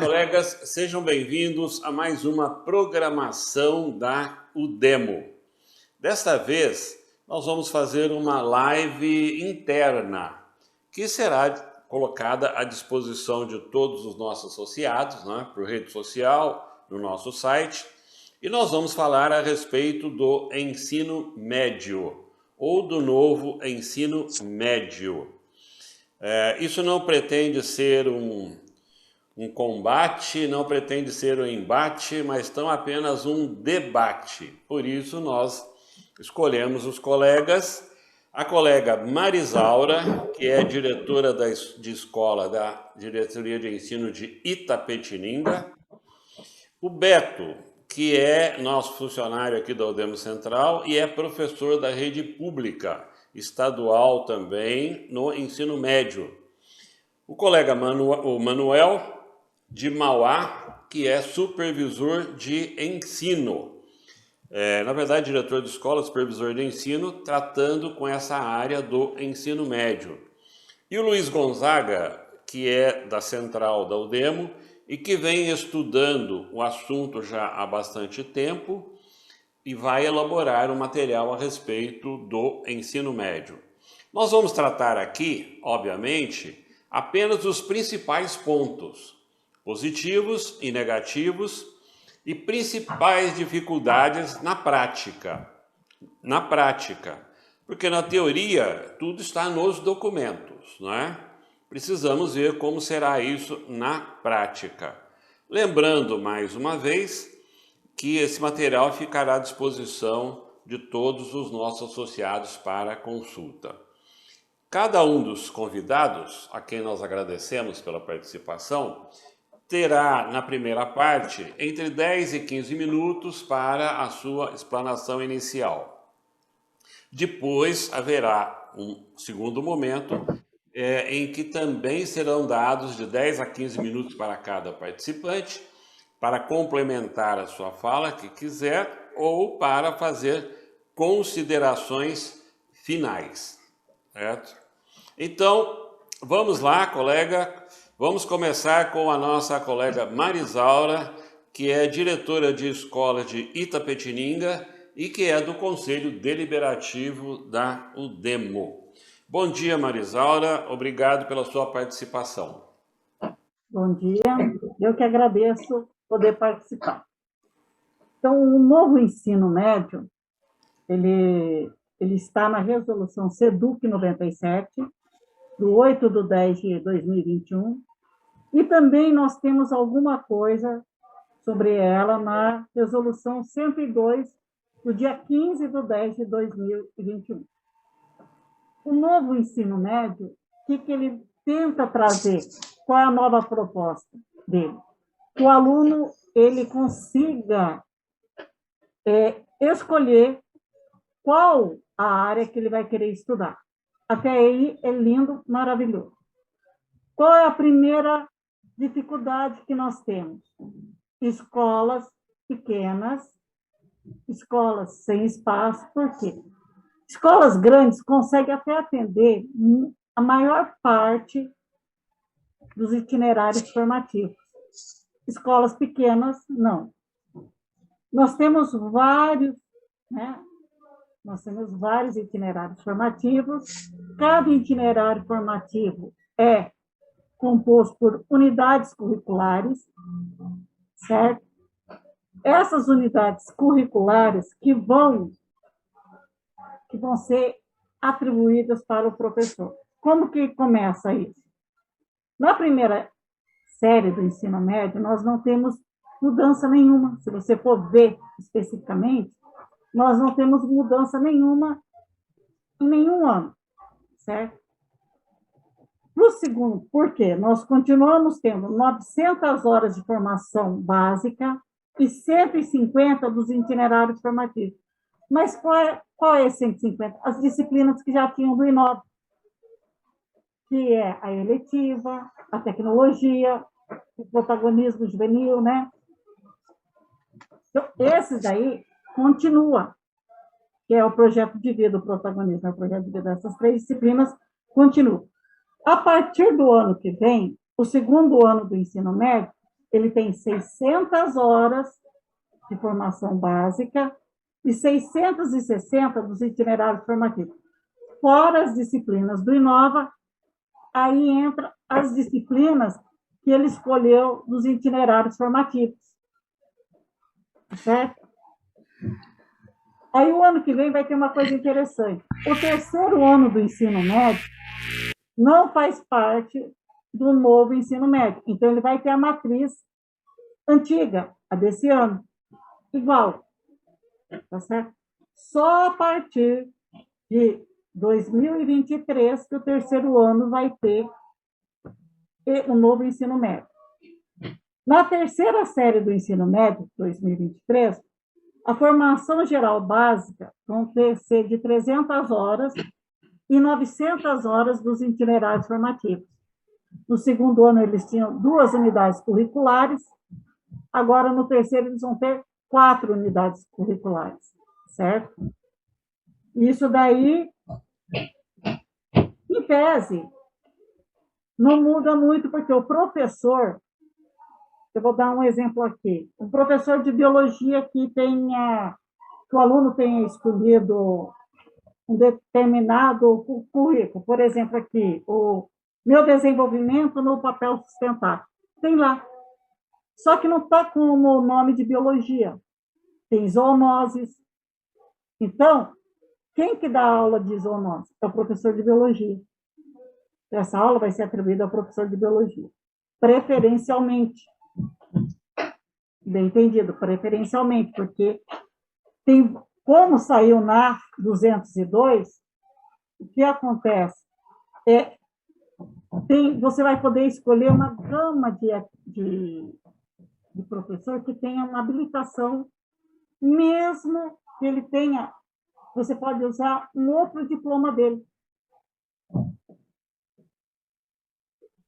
colegas, sejam bem-vindos a mais uma programação da Udemo. Desta vez, nós vamos fazer uma live interna, que será colocada à disposição de todos os nossos associados, né, por rede social, no nosso site, e nós vamos falar a respeito do ensino médio, ou do novo ensino médio. Isso não pretende ser um combate, não pretende ser um embate, mas tão apenas um debate. Por isso nós escolhemos os colegas, a colega Marisaura, que é diretora de escola da Diretoria de Ensino de Itapetininga, o Beto, que é nosso funcionário aqui da Udemo Central e é professor da rede pública, estadual também, no ensino médio. O colega Manuel, de Mauá, que é supervisor de ensino. Na verdade, diretor de escola, supervisor de ensino, tratando com essa área do ensino médio. E o Luiz Gonzaga, que é da central da Udemo e que vem estudando o assunto já há bastante tempo e vai elaborar um material a respeito do ensino médio. Nós vamos tratar aqui, obviamente, apenas os principais pontos, positivos e negativos, e principais dificuldades na prática. Na prática, porque na teoria tudo está nos documentos, não é? Precisamos ver como será isso na prática. Lembrando, mais uma vez, que esse material ficará à disposição de todos os nossos associados para consulta. Cada um dos convidados, a quem nós agradecemos pela participação, terá na primeira parte entre 10 e 15 minutos para a sua explanação inicial. Depois haverá um segundo momento em que também serão dados de 10 a 15 minutos para cada participante, para complementar a sua fala que quiser ou para fazer considerações finais, certo? Então, vamos lá, colega, vamos começar com a nossa colega Marisaura, que é diretora de escola de Itapetininga e que é do Conselho Deliberativo da Udemo. Bom dia, Marisaura, obrigado pela sua participação. Bom dia, eu que agradeço poder participar. Então, o novo ensino médio, ele está na resolução SEDUC 97, do 8/10/2021, e também nós temos alguma coisa sobre ela na resolução 102, do dia 15/10/2021. O novo ensino médio, o que ele tenta trazer? Qual é a nova proposta dele? Que o aluno ele consiga escolher qual a área que ele vai querer estudar. Até aí é lindo, maravilhoso. Qual é a primeira dificuldade que nós temos? Escolas pequenas, escolas sem espaço. Por quê? Escolas grandes conseguem até atender a maior parte dos itinerários formativos. Escolas pequenas, não. Nós temos vários, né? Nós temos vários itinerários formativos. Cada itinerário formativo é composto por unidades curriculares, certo? Essas unidades curriculares que vão ser atribuídas para o professor. Como que começa isso? Na primeira série do ensino médio, nós não temos mudança nenhuma. Se você for ver especificamente, nós não temos mudança nenhuma em nenhum ano, certo? No segundo, por quê? Nós continuamos tendo 900 horas de formação básica e 150 dos itinerários formativos. Mas qual é esse 150? As disciplinas que já tinham do INOB, que é a eletiva, a tecnologia, o protagonismo juvenil, né? Então, esses daí continua, que é o projeto de vida, o protagonismo, é o projeto de vida dessas três disciplinas, continua. A partir do ano que vem, o segundo ano do ensino médio, ele tem 600 horas de formação básica e 660 dos itinerários formativos. Fora as disciplinas do Inova, aí entra as disciplinas que ele escolheu dos itinerários formativos. Certo? Aí o ano que vem vai ter uma coisa interessante. O terceiro ano do ensino médio não faz parte do novo ensino médio. Então, ele vai ter a matriz antiga, a desse ano, igual. Tá certo? Só a partir de 2023 que o terceiro ano vai ter o novo ensino médio. Na terceira série do ensino médio, 2023, a formação geral básica vão ser de 300 horas e 900 horas dos itinerários formativos. No segundo ano, eles tinham 2 unidades curriculares, agora no terceiro eles vão ter 4 unidades curriculares, certo? Isso daí, em tese, não muda muito, porque o professor, eu vou dar um exemplo aqui, um professor de biologia que o aluno tenha escolhido um determinado currículo, por exemplo, aqui, o meu desenvolvimento no papel sustentável, tem lá. Só que não está com o nome de biologia, tem zoonoses. Então, quem que dá aula de zoonose? É o professor de biologia. Essa aula vai ser atribuída ao professor de biologia, preferencialmente. Bem entendido, preferencialmente, porque tem, como saiu na 202, o que acontece? Você vai poder escolher uma gama de professor que tenha uma habilitação, mesmo que ele tenha, você pode usar um outro diploma dele.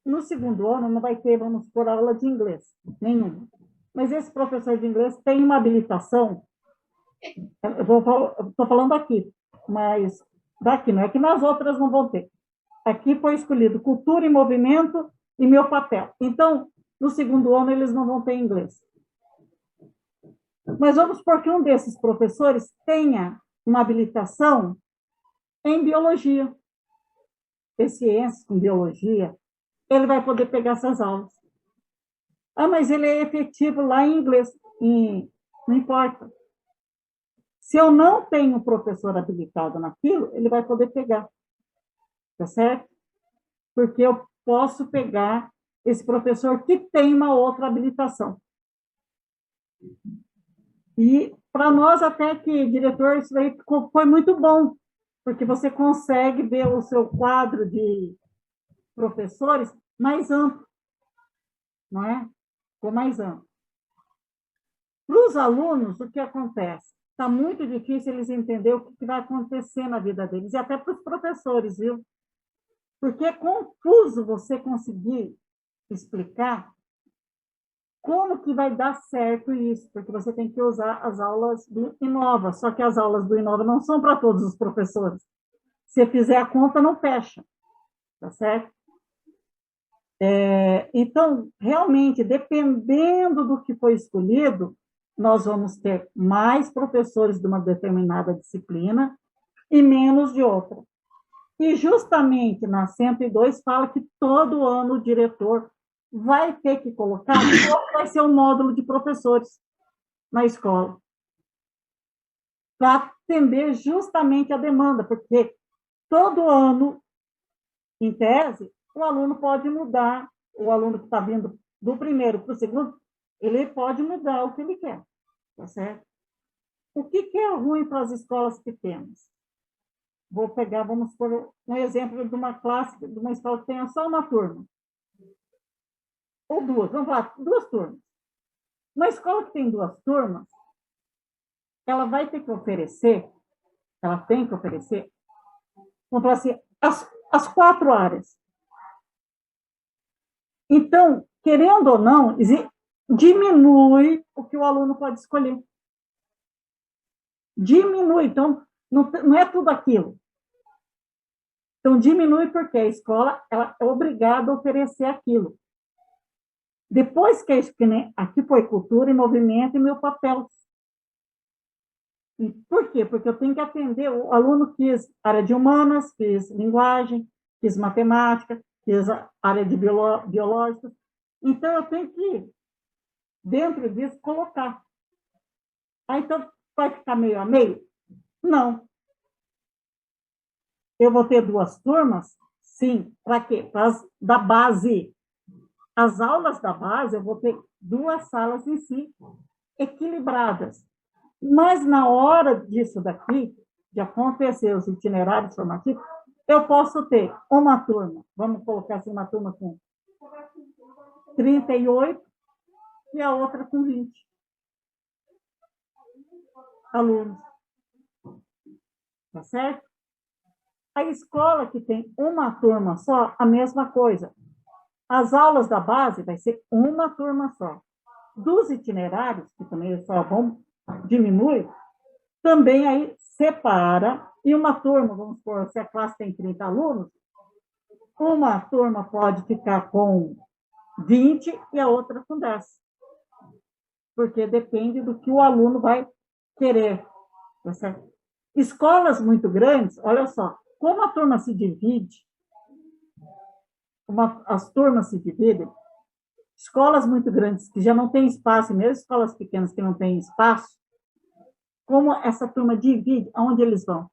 No segundo ano, não vai ter, vamos por aula de inglês, nenhuma. Mas esse professor de inglês tem uma habilitação, eu estou falando aqui, mas daqui, não é que nas outras não vão ter. Aqui foi escolhido cultura e movimento e meu papel. Então, no segundo ano, eles não vão ter inglês. Mas vamos supor que um desses professores tenha uma habilitação em biologia, ciências com biologia, ele vai poder pegar essas aulas. Ah, mas ele é efetivo lá em inglês. Não importa. Se eu não tenho professor habilitado naquilo, ele vai poder pegar. Tá certo? Porque eu posso pegar esse professor que tem uma outra habilitação. E para nós, até que, diretor, isso aí foi muito bom, porque você consegue ver o seu quadro de professores mais amplo, não é? Ficou mais amplo. Para os alunos, o que acontece? Está muito difícil eles entenderem o que vai acontecer na vida deles, e até para os professores, viu? Porque é confuso você conseguir explicar como que vai dar certo isso, porque você tem que usar as aulas do Inova, só que as aulas do Inova não são para todos os professores. Se fizer a conta, não fecha, tá certo? Então, realmente, dependendo do que foi escolhido, nós vamos ter mais professores de uma determinada disciplina e menos de outra. E justamente na 102 fala que todo ano o diretor vai ter que colocar qual vai ser o módulo de professores na escola, para atender justamente a demanda, porque todo ano, em tese, o aluno pode mudar, o aluno que está vindo do primeiro para o segundo, ele pode mudar o que ele quer, tá certo? O que é ruim para as escolas pequenas? Vou pegar, vamos por um exemplo de uma classe, de uma escola que tenha só uma turma. Ou duas, vamos falar, 2 turmas. Uma escola que tem 2 turmas, ela vai ter que oferecer, ela tem que oferecer, vamos falar assim, as 4 áreas. Então, querendo ou não, diminui o que o aluno pode escolher. Diminui, então, não é tudo aquilo. Então, diminui porque a escola ela é obrigada a oferecer aquilo. Depois que aqui foi cultura e movimento e meu papel. E por quê? Porque eu tenho que atender, o aluno quis área de humanas, quis linguagem, quis matemática, quis a área de biológica. Então, eu tenho que, dentro disso, colocar. Ah, então, vai ficar meio a meio? Não. Eu vou ter 2 turmas? Sim. Para quê? Da base. As aulas da base, eu vou ter 2 salas em si, equilibradas. Mas na hora disso daqui, de acontecer os itinerários formativos, eu posso ter uma turma, vamos colocar assim, uma turma com 38 e a outra com 20 alunos, tá certo? A escola que tem uma turma só, a mesma coisa. As aulas da base vai ser uma turma só. Dos itinerários, que também só vão diminuir, também aí separa, e uma turma, vamos supor, se a classe tem 30 alunos, uma turma pode ficar com 20 e a outra com 10. Porque depende do que o aluno vai querer. Tá certo? Escolas muito grandes, olha só, como a turma se divide, as turmas se dividem, escolas muito grandes que já não têm espaço, e mesmo escolas pequenas que não têm espaço, como essa turma divide, aonde eles vão?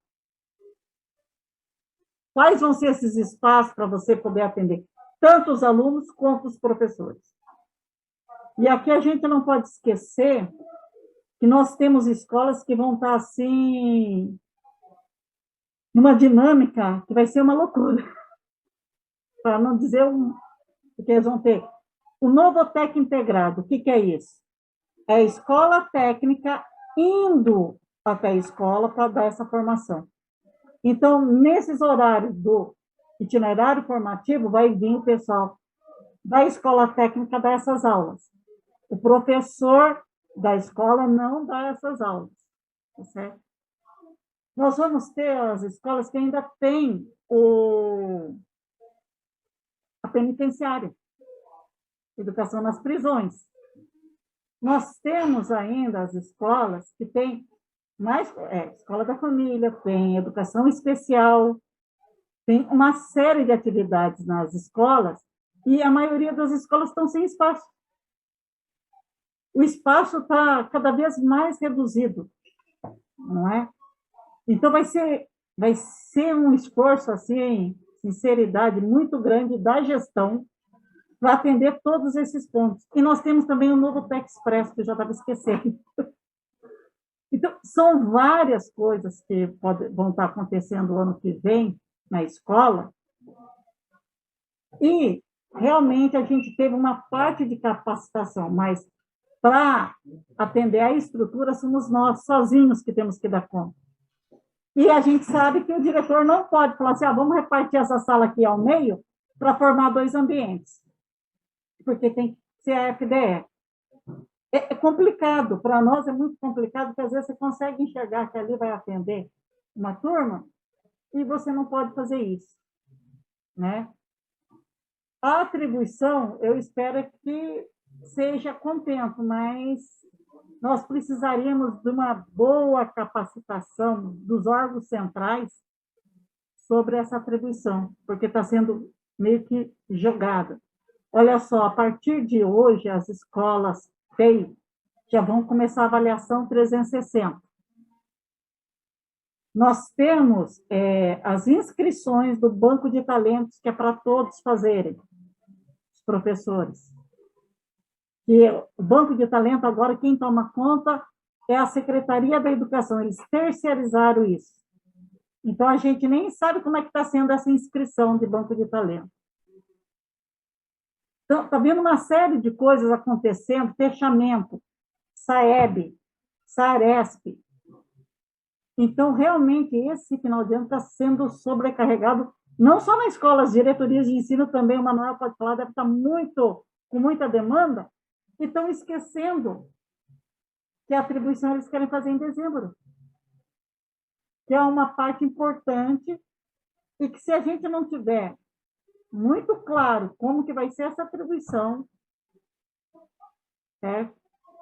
Quais vão ser esses espaços para você poder atender tanto os alunos quanto os professores? E aqui a gente não pode esquecer que nós temos escolas que vão estar assim, numa dinâmica que vai ser uma loucura, para não dizer porque eles vão ter o Novotec integrado. O que é isso? É a escola técnica indo até a escola para dar essa formação. Então, nesses horários do itinerário formativo, vai vir o pessoal da escola técnica dar essas aulas. O professor da escola não dá essas aulas, tá certo? Nós vamos ter as escolas que ainda têm a penitenciária, educação nas prisões. Nós temos ainda as escolas que têm escola da família, tem educação especial, tem uma série de atividades nas escolas e a maioria das escolas estão sem espaço. O espaço está cada vez mais reduzido, não é? Então, vai ser um esforço, assim, sinceridade muito grande da gestão para atender todos esses pontos. E nós temos também o novo Tec Express, que eu já estava esquecendo. Então, são várias coisas que vão estar acontecendo no ano que vem na escola, e realmente a gente teve uma parte de capacitação, mas para atender a estrutura somos nós sozinhos que temos que dar conta. E a gente sabe que o diretor não pode falar assim, vamos repartir essa sala aqui ao meio para formar 2 ambientes, porque tem que ser a FDE. É complicado, para nós é muito complicado, porque às vezes você consegue enxergar que ali vai atender uma turma e você não pode fazer isso, né? A atribuição, eu espero que seja com o tempo, mas nós precisaríamos de uma boa capacitação dos órgãos centrais sobre essa atribuição, porque está sendo meio que jogada. Olha só, a partir de hoje, as escolas TEI já vão começar a avaliação 360. Nós temos as inscrições do banco de talentos, que é para todos fazerem, os professores. E o banco de talento, agora, quem toma conta é a Secretaria da Educação, eles terceirizaram isso. Então, a gente nem sabe como é que está sendo essa inscrição de banco de talento. Então, está vendo uma série de coisas acontecendo, fechamento, SAEB, SARESP. Então, realmente, esse final de ano está sendo sobrecarregado, não só na escola, as diretorias de ensino também, o Manuel pode falar, deve estar com muita demanda, e estão esquecendo que a atribuição eles querem fazer em dezembro, que é uma parte importante, e que se a gente não tiver muito claro como que vai ser essa atribuição, certo?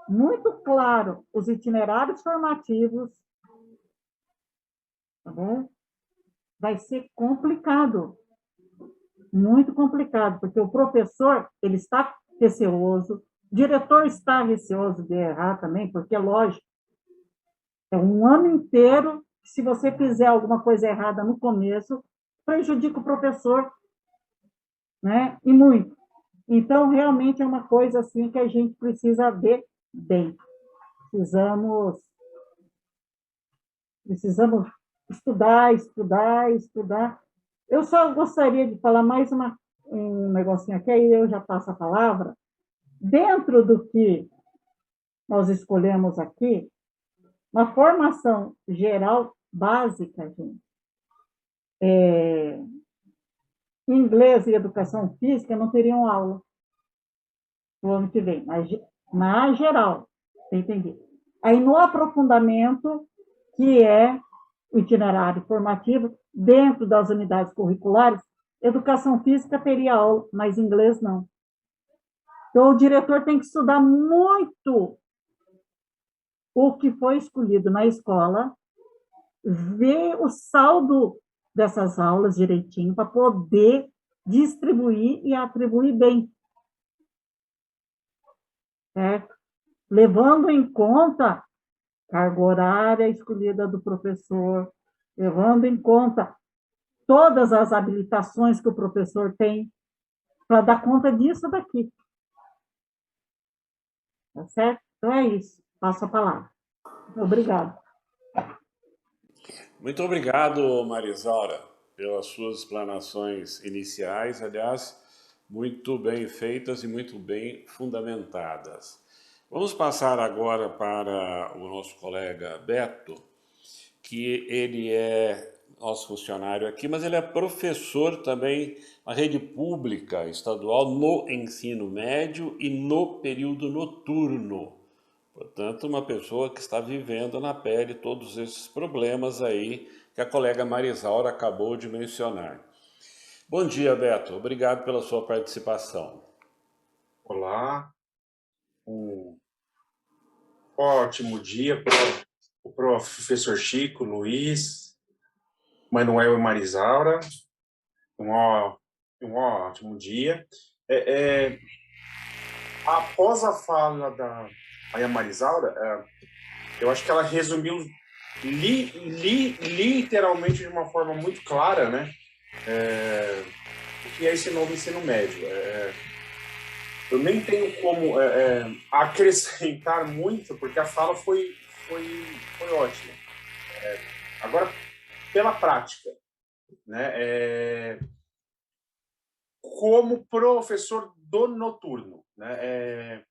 Muito claro os itinerários formativos, tá bom? Vai ser complicado, muito complicado, porque o professor, ele está receoso, o diretor está receoso de errar também, porque, lógico, é um ano inteiro, se você fizer alguma coisa errada no começo, prejudica o professor, né? E muito. Então, realmente é uma coisa assim que a gente precisa ver bem. Precisamos, precisamos estudar, estudar, estudar. Eu só gostaria de falar mais um negocinho aqui, aí eu já passo a palavra. Dentro do que nós escolhemos aqui, na formação geral básica, gente, inglês e educação física não teriam aula no ano que vem, mas na geral, você entendeu? Aí no aprofundamento, que é o itinerário formativo, dentro das unidades curriculares, educação física teria aula, mas inglês não. Então, o diretor tem que estudar muito o que foi escolhido na escola, ver o saldo dessas aulas direitinho, para poder distribuir e atribuir bem, certo? Levando em conta carga horária escolhida do professor, levando em conta todas as habilitações que o professor tem, para dar conta disso daqui. Tá certo? Então é isso. Passo a palavra. Obrigada. Muito obrigado, Marisaura, pelas suas explanações iniciais, aliás, muito bem feitas e muito bem fundamentadas. Vamos passar agora para o nosso colega Beto, que ele é nosso funcionário aqui, mas ele é professor também na rede pública estadual no ensino médio e no período noturno. Portanto, uma pessoa que está vivendo na pele todos esses problemas aí que a colega Marisaura acabou de mencionar. Bom dia, Beto. Obrigado pela sua participação. Olá, um ótimo dia para o professor Chico, Luiz, Manuel e Marisaura. Um ótimo dia. Após a fala da Marisaura, eu acho que ela resumiu literalmente de uma forma muito clara, né? O que é esse novo ensino médio. Eu nem tenho como acrescentar muito, porque a fala foi ótima. Agora, pela prática, né? Como professor do noturno, né?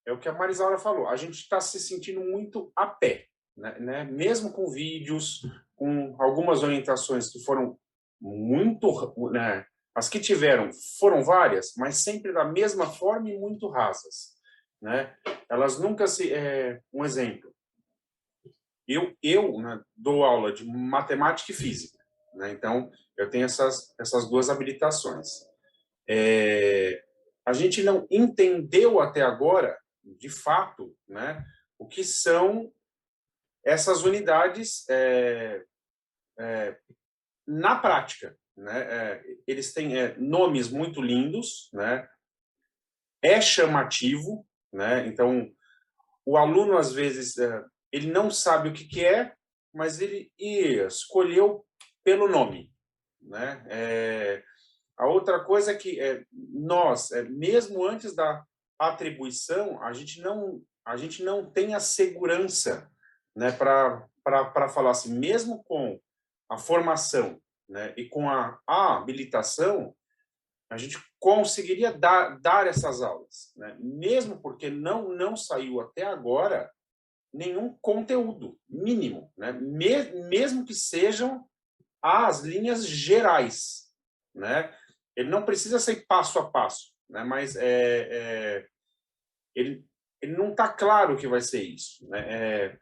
É o que a Marisaura falou. A gente está se sentindo muito a pé, né? Mesmo com vídeos, com algumas orientações que foram muito, né? As que tiveram foram várias, mas sempre da mesma forma e muito rasas, né? Elas nunca se... um exemplo. Eu né, dou aula de matemática e física, né? Então, eu tenho essas duas habilitações. A gente não entendeu até agora, de fato, né, o que são essas unidades na prática, né? Eles têm nomes muito lindos, né? É chamativo, né? Então, o aluno, às vezes, ele não sabe o que é, mas ele escolheu pelo nome, né? A outra coisa é que nós, mesmo antes da atribuição, a gente não tem a segurança, né, para falar assim, mesmo com a formação, né, e com a habilitação, a gente conseguiria dar essas aulas, né, mesmo porque não saiu até agora nenhum conteúdo mínimo, né, mesmo que sejam as linhas gerais, né? Ele não precisa ser passo a passo, né? Mas ele não está claro o que vai ser isso, né?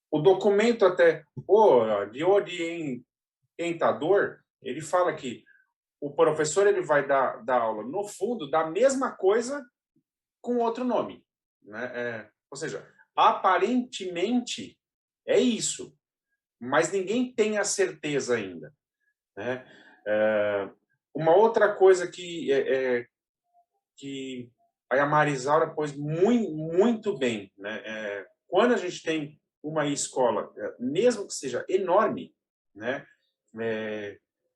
O documento até de orientador, ele fala que o professor ele vai dar aula no fundo da mesma coisa com outro nome, né? Ou seja, aparentemente é isso, mas ninguém tem a certeza ainda, né? Uma outra coisa que a Marisaura pôs muito, muito bem, né? Quando a gente tem uma escola, mesmo que seja enorme, né?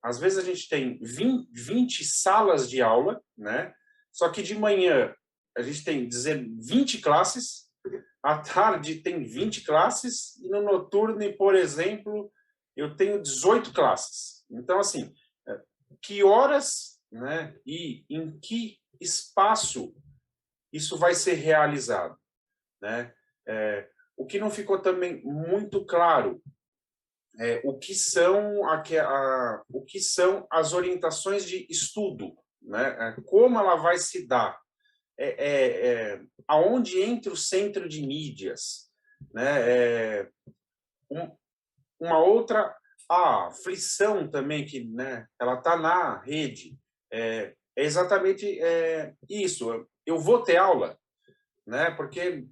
Às vezes a gente tem 20 salas de aula, né? Só que de manhã a gente tem 20 classes, à tarde tem 20 classes, e no noturno, por exemplo, eu tenho 18 classes. Então, assim, que horas, né, e em que espaço isso vai ser realizado, né? O que não ficou também muito claro o que são as orientações de estudo, né? Como ela vai se dar, aonde entra o centro de mídias, né? Uma outra frição também que, né, ela está na rede, exatamente isso. Eu vou ter aula, né? Porque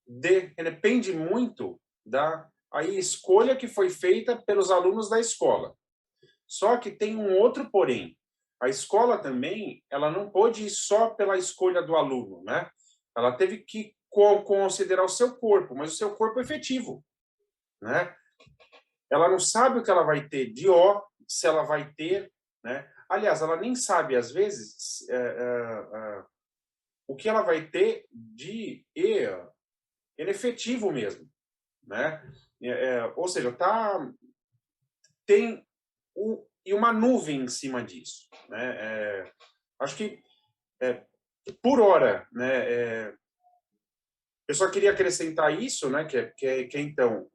depende muito da escolha que foi feita pelos alunos da escola. Só que tem um outro porém. A escola também, ela não pôde ir só pela escolha do aluno, né? Ela teve que considerar o seu corpo, mas o seu corpo efetivo, né? Ela não sabe o que ela vai ter de se ela vai ter, né? Aliás, ela nem sabe, às vezes, o que ela vai ter de efetivo mesmo, né? Ou seja, tem uma nuvem em cima disso, né? Acho que por hora, né? Eu só queria acrescentar isso, né? Que então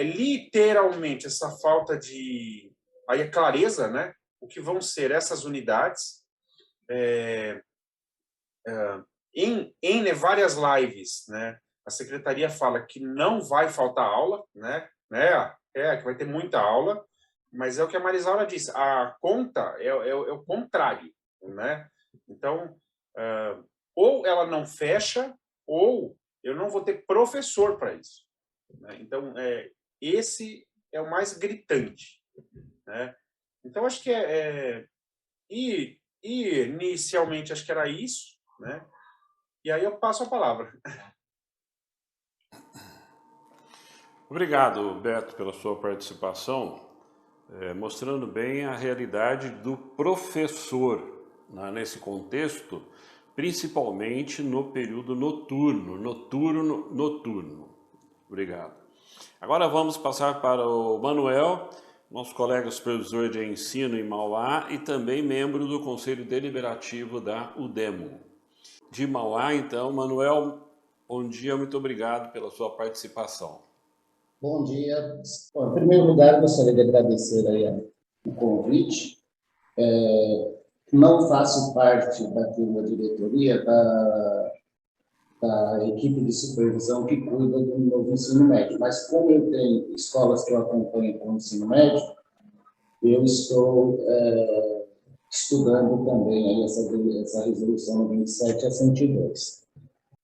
literalmente essa falta de clareza, né? O que vão ser essas unidades em várias lives, né? A secretaria fala que não vai faltar aula, né? Que vai ter muita aula, mas é o que a Marisaura disse, a conta é o contrário, né? Então, ou ela não fecha, ou eu não vou ter professor para isso, né? Então, esse é o mais gritante, né? Então, acho que inicialmente, acho que era isso, né? E aí eu passo a palavra. Obrigado, Beto, pela sua participação, mostrando bem a realidade do professor, né, nesse contexto, principalmente no período noturno. Obrigado. Agora vamos passar para o Manuel, nosso colega supervisor de ensino em Mauá e também membro do Conselho Deliberativo da UDEMO. De Mauá, então, Manuel, bom dia, muito obrigado pela sua participação. Bom dia. Bom, em primeiro lugar, gostaria de agradecer aí o convite. Não faço parte daqui da diretoria da equipe de supervisão que cuida do novo ensino médio, mas como eu tenho escolas que eu acompanho com o ensino médio, eu estou estudando também aí essa resolução 27 a 102.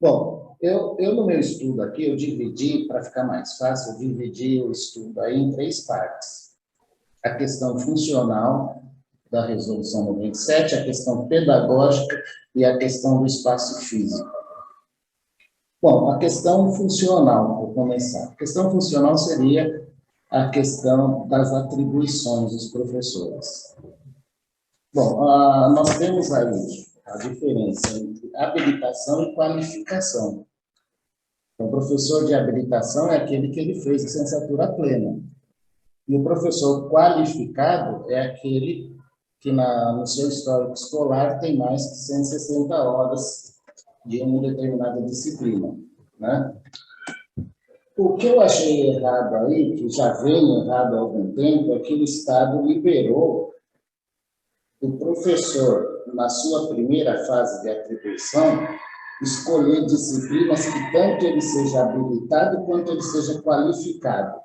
Bom, eu no meu estudo aqui, eu dividi, para ficar mais fácil, eu dividi o estudo aí em 3 partes. A questão funcional da resolução 97, a questão pedagógica e a questão do espaço físico. Bom, a questão funcional, vou começar. A questão funcional seria a questão das atribuições dos professores. Bom, nós temos aí a diferença entre habilitação e qualificação. Então, o professor de habilitação é aquele que ele fez licenciatura plena. E o professor qualificado é aquele que no seu histórico escolar tem mais que 160 horas de uma determinada disciplina, né? O que eu achei errado aí, que já vem errado há algum tempo, é que o Estado liberou o professor, na sua primeira fase de atribuição, escolher disciplinas que tanto ele seja habilitado quanto ele seja qualificado.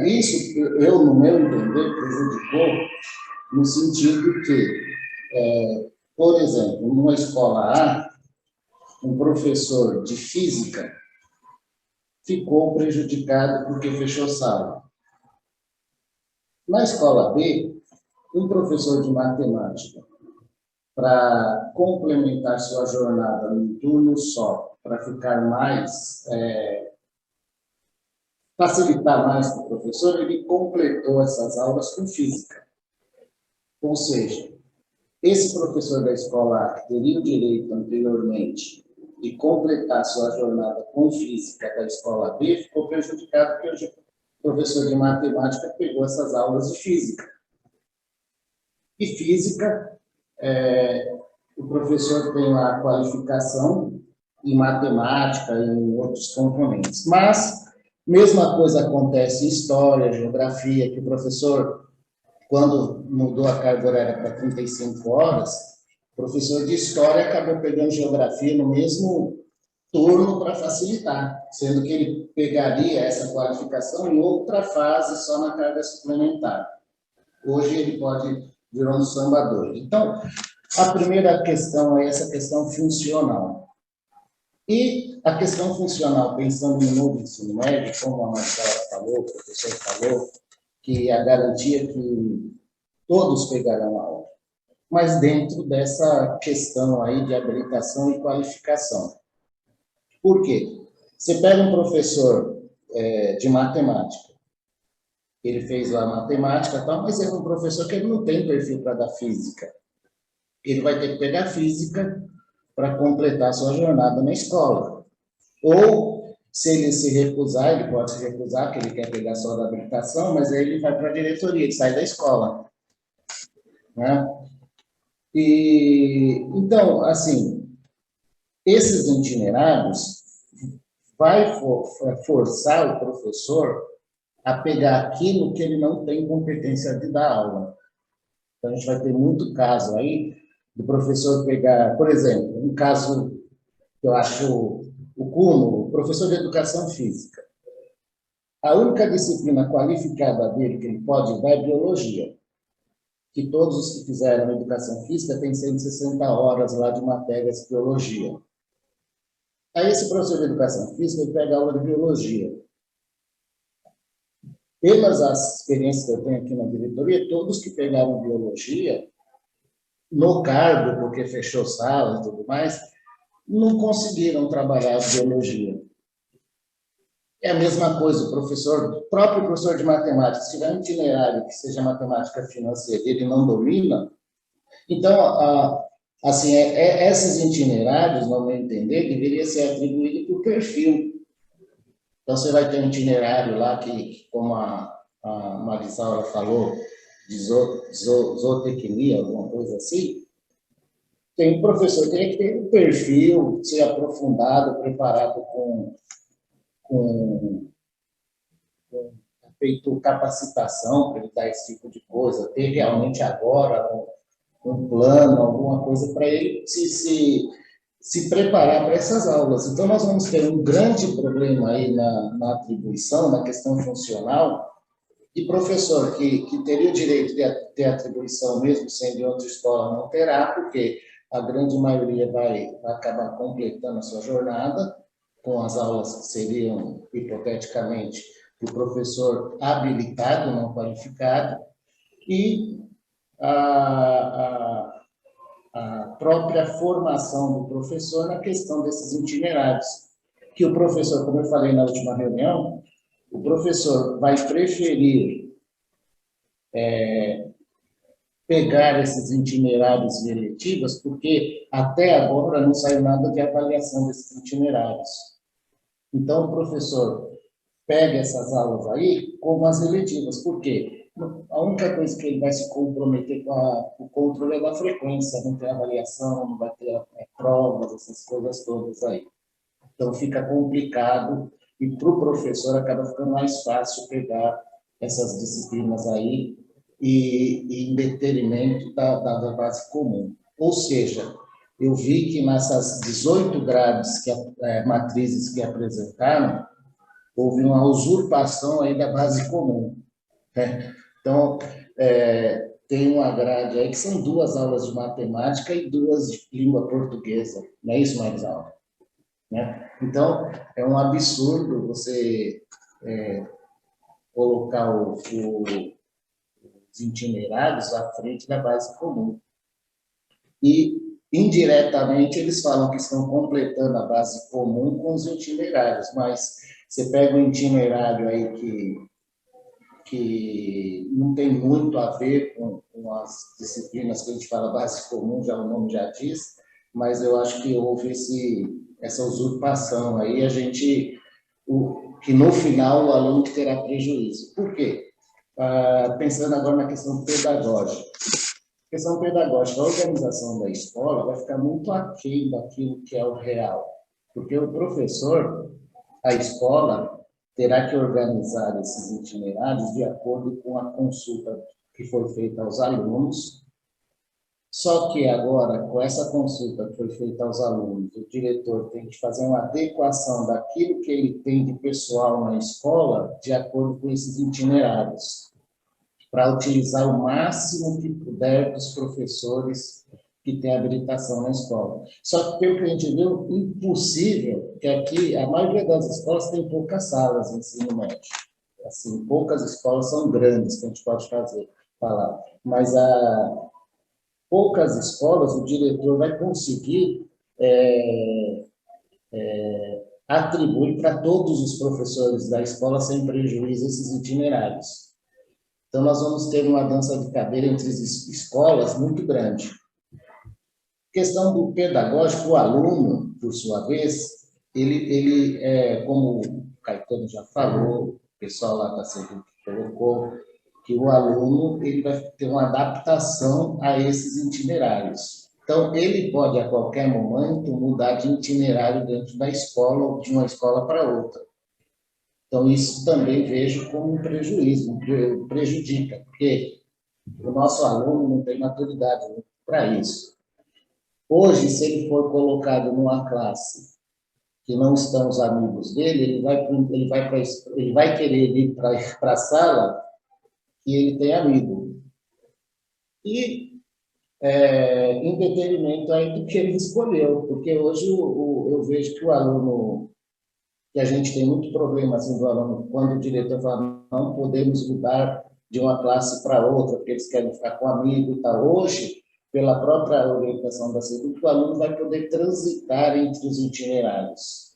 Isso, no meu entender, prejudicou no sentido que Por exemplo, numa escola A, um professor de física ficou prejudicado porque fechou sala. Na escola B, um professor de matemática, para complementar sua jornada num turno só, para ficar mais, facilitar mais para o professor, ele completou essas aulas com física. Ou seja, esse professor da escola A, que teria o direito anteriormente de completar sua jornada com física da escola B, ficou prejudicado porque o professor de matemática pegou essas aulas de física. E física, o professor tem lá a qualificação em matemática e em outros componentes. Mas, mesma coisa acontece em história, geografia, que o professor, quando mudou a carga horária para 35 horas, o professor de história acabou pegando geografia no mesmo turno para facilitar, sendo que ele pegaria essa qualificação em outra fase, só na carga suplementar. Hoje ele pode virar um samba doido. Então, a primeira questão é essa questão funcional. E a questão funcional, pensando no novo ensino médio, como a Marcela falou, o professor falou, que a garantia é que todos pegarão aula, mas dentro dessa questão aí de habilitação e qualificação. Por quê? Você pega um professor de matemática, ele fez lá matemática e tal, mas é um professor que ele não tem perfil para dar física. Ele vai ter que pegar física para completar sua jornada na escola. Ou, se ele se recusar, ele pode se recusar, porque ele quer pegar só da habilitação, mas aí ele vai para a diretoria, ele sai da escola. Né? E, então, assim, esses itinerários vai forçar o professor a pegar aquilo que ele não tem competência de dar aula. Então, a gente vai ter muito caso aí do professor pegar, por exemplo, um caso que eu acho o cúmulo, o professor de educação física. A única disciplina qualificada dele que ele pode dar é biologia, que todos os que fizeram educação física têm 160 horas lá de matérias de biologia. Aí esse professor de educação física ele pega aula de biologia. Pelas as experiências que eu tenho aqui na diretoria, todos que pegaram biologia, no cargo, porque fechou sala e tudo mais, não conseguiram trabalhar a biologia. É a mesma coisa, o próprio professor de matemática, se tiver um itinerário que seja matemática financeira, ele não domina, então, assim, esses itinerários, no meu entender, deveriam ser atribuídos por perfil. Então, você vai ter um itinerário lá que, como a Marisaura falou, de zootecnia, alguma coisa assim, tem um professor que tem que ter um perfil, ser aprofundado, preparado com feito capacitação para ele dar esse tipo de coisa, ter realmente agora um plano, alguma coisa para ele se preparar para essas aulas. Então, nós vamos ter um grande problema aí na atribuição, na questão funcional, e professor que teria o direito de ter atribuição, mesmo sendo de outra escola, não terá, porque a grande maioria vai acabar completando a sua jornada, com as aulas que seriam, hipoteticamente, do professor habilitado, não qualificado, e a própria formação do professor na questão desses itinerários. Que o professor, como eu falei na última reunião, o professor vai preferir pegar esses itinerários de eletivas, porque até agora não saiu nada de avaliação desses itinerários. Então, o professor pega essas aulas aí como as eletivas. Por quê? A única coisa que ele vai se comprometer com o controle é da frequência, não tem avaliação, não vai ter provas, essas coisas todas aí. Então, fica complicado e para o professor acaba ficando mais fácil pegar essas disciplinas aí e em detrimento da base comum. Ou seja, eu vi que nessas 18 grades, matrizes que apresentaram, houve uma usurpação aí da base comum. Né? Então, tem uma grade aí que são 2 aulas de matemática e 2 de língua portuguesa. Não é isso, Marisal? Né? Então, é um absurdo você colocar os itinerários à frente da base comum. E, indiretamente, eles falam que estão completando a base comum com os itinerários, mas você pega um itinerário aí que não tem muito a ver com as disciplinas que a gente fala base comum, já o nome já diz, mas eu acho que houve essa usurpação aí, que no final o aluno terá prejuízo. Por quê? Pensando agora na questão pedagógica. A questão pedagógica, a organização da escola vai ficar muito aquém daquilo que é o real, porque o professor, a escola, terá que organizar esses itinerários de acordo com a consulta que foi feita aos alunos. Só que agora, com essa consulta que foi feita aos alunos, o diretor tem que fazer uma adequação daquilo que ele tem de pessoal na escola de acordo com esses itinerários, para utilizar o máximo que puder dos professores que têm habilitação na escola. Só que, pelo que a gente viu, impossível, que aqui a maioria das escolas tem poucas salas de ensino médio. Assim, poucas escolas são grandes, que a gente pode falar. Mas poucas escolas, o diretor vai conseguir atribuir para todos os professores da escola sem prejuízo esses itinerários. Então, nós vamos ter uma dança de cadeira entre as escolas muito grande. Questão do pedagógico, o aluno, por sua vez, ele como o Caetano já falou, o pessoal lá da CEDUC colocou, que o aluno ele vai ter uma adaptação a esses itinerários. Então, ele pode, a qualquer momento, mudar de itinerário dentro da escola ou de uma escola para outra. Então, isso também vejo como um prejuízo, prejudica, porque o nosso aluno não tem maturidade para isso. Hoje, se ele for colocado numa classe que não estão os amigos dele, ele vai querer ir para a sala que ele tem amigo. E em detrimento aí do que ele escolheu, porque hoje eu vejo que o aluno, que a gente tem muito problema assim do aluno, quando o diretor fala, não podemos mudar de uma classe para outra, porque eles querem ficar com amigo e tal. Hoje, pela própria orientação da CEDUC, o aluno vai poder transitar entre os itinerários.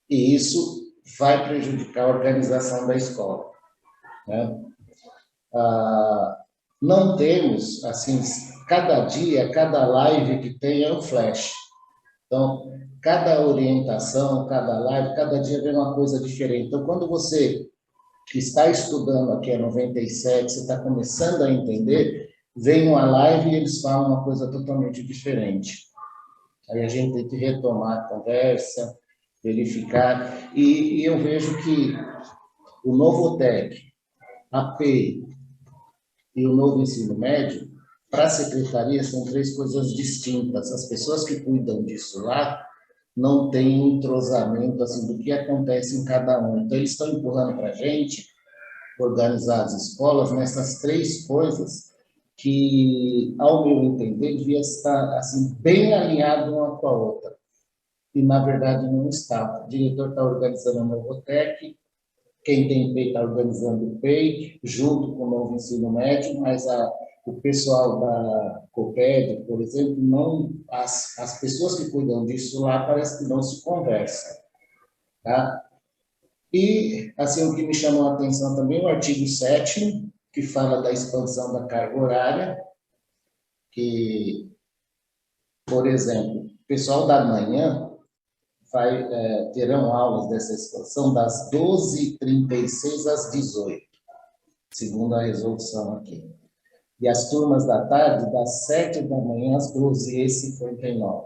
E isso vai prejudicar a organização da escola, né? Não temos, assim, cada dia, cada live que tem é um flash. Então, cada orientação, cada live, cada dia vem uma coisa diferente. Então, quando você está estudando aqui a 97, você está começando a entender, vem uma live e eles falam uma coisa totalmente diferente. Aí a gente tem que retomar a conversa, verificar. E eu vejo que o Novotec, a APEI e o novo ensino médio, para a secretaria, são 3 coisas distintas. As pessoas que cuidam disso lá não têm entrosamento assim, do que acontece em cada um. Então, eles estão empurrando para a gente organizar as escolas nessas 3 coisas que, ao meu entender, devia estar assim, bem alinhado uma com a outra. E, na verdade, não está. O diretor está organizando a Novotec, quem tem PEI está organizando o PEI, junto com o novo ensino médio, mas o pessoal da COPED, por exemplo, não, as pessoas que cuidam disso lá parece que não se conversam. Tá? E, assim, o que me chamou a atenção também é o artigo 7º, que fala da expansão da carga horária, que, por exemplo, o pessoal da manhã terão aulas dessa expansão das 12h36 às 18h, segundo a resolução aqui. E as turmas da tarde, das 7 da manhã às 12h59.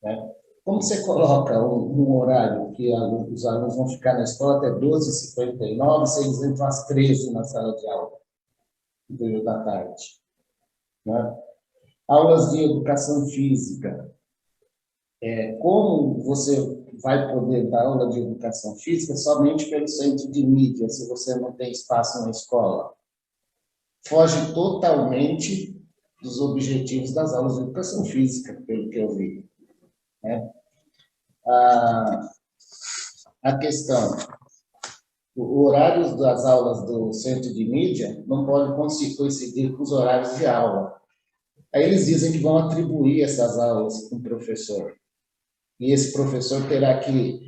Né? Como você coloca um horário que os alunos vão ficar na escola até 12h59, se eles entram às 13h na sala de aula, no período da tarde? Né? Aulas de educação física. Como você vai poder dar aula de educação física somente pelo centro de mídia, se você não tem espaço na escola? foge totalmente dos objetivos das aulas de educação física, pelo que eu vi, né? A questão, o horário das aulas do centro de mídia não pode coincidir com os horários de aula. Aí eles dizem que vão atribuir essas aulas para um professor. E esse professor terá que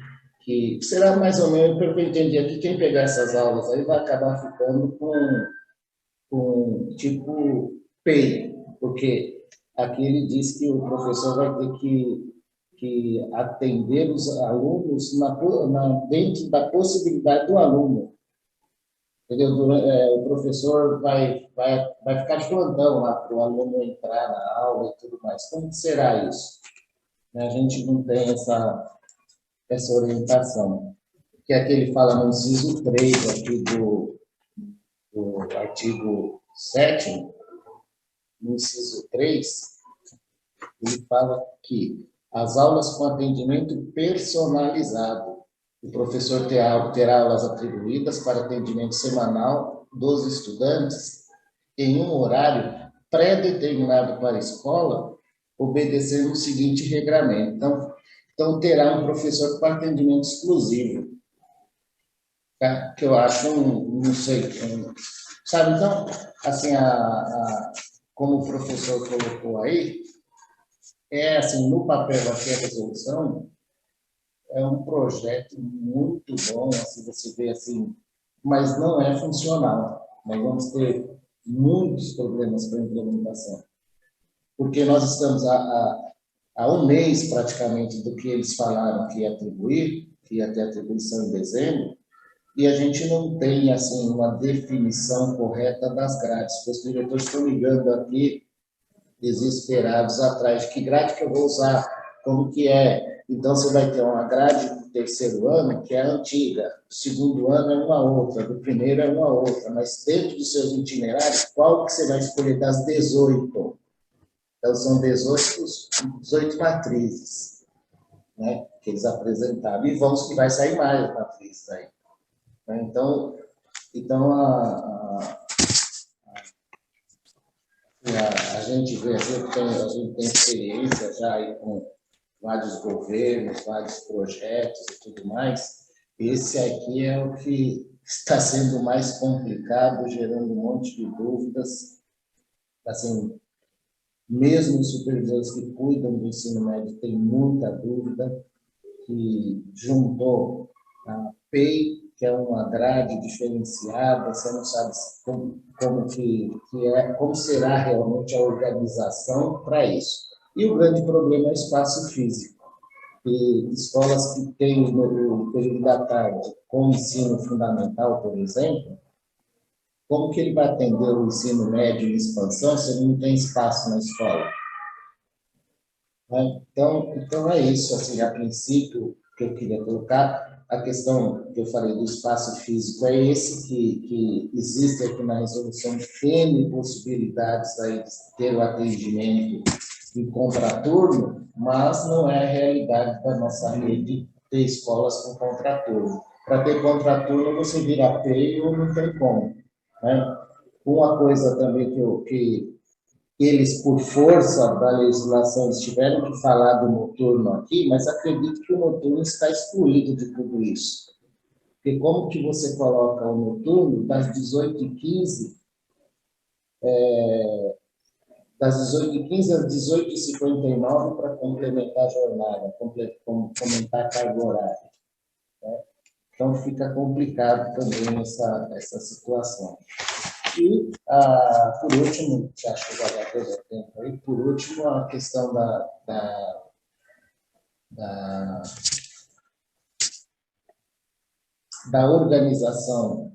será mais ou menos, pelo que eu entendi aqui, quem pegar essas aulas aí vai acabar ficando com tipo PEI, porque aqui ele diz que o professor vai ter que atender os alunos dentro da possibilidade do aluno. Entendeu? O professor vai ficar de plantão lá para o aluno entrar na aula e tudo mais. Como que será isso? A gente não tem essa orientação. Que é que ele fala no inciso 3 aqui do artigo 7º, no inciso 3, ele fala que as aulas com atendimento personalizado, o professor terá aulas atribuídas para atendimento semanal dos estudantes em um horário pré-determinado para a escola, obedecendo o seguinte regramento. Então terá um professor com atendimento exclusivo, tá? Que eu acho, não sei, sabe? Então, assim, como o professor colocou aí, assim, no papel aqui a resolução é um projeto muito bom, assim, você vê assim, mas não é funcional. Nós vamos ter muitos problemas para a implementação, porque nós estamos há um mês praticamente do que eles falaram que ia atribuir, que ia ter atribuição em dezembro, e a gente não tem assim uma definição correta das grades. Os diretores estão ligando aqui desesperados atrás de que grade que eu vou usar, como que é. Então, você vai ter uma grade do terceiro ano, que é antiga, do segundo ano é uma outra, do primeiro é uma outra, mas dentro dos seus itinerários, qual que você vai escolher das 18? Então, são 18 matrizes, né, que eles apresentaram, e vamos que vai sair mais matrizes aí. Então a gente vê, a gente tem experiência já aí com vários governos, vários projetos e tudo mais. Esse aqui é o que está sendo mais complicado, gerando um monte de dúvidas. Assim, mesmo os supervisores que cuidam do ensino médio têm muita dúvida, que juntou a PEI, que é uma grade diferenciada, você não sabe como será realmente a organização para isso. E o grande problema é o espaço físico. E escolas que têm no período da tarde, com ensino fundamental, por exemplo, como que ele vai atender o ensino médio em expansão se ele não tem espaço na escola? Então é isso, assim, a princípio, que eu queria colocar. A questão que eu falei do espaço físico é esse que existe aqui na resolução, N possibilidades aí de ter o atendimento em contraturno, mas não é a realidade da nossa rede ter escolas com contraturno. Para ter contraturno, você vira PEI ou não tem como, né? Uma coisa também que eles, por força da legislação, eles tiveram que falar do noturno aqui, mas acredito que o noturno está excluído de tudo isso. Porque como que você coloca o noturno das 18h15 às 18h59 para complementar a jornada, complementar a carga horária, né? Então, fica complicado também essa situação. E, por último, acho que vai dar todo o tempo aí, por último, a questão da organização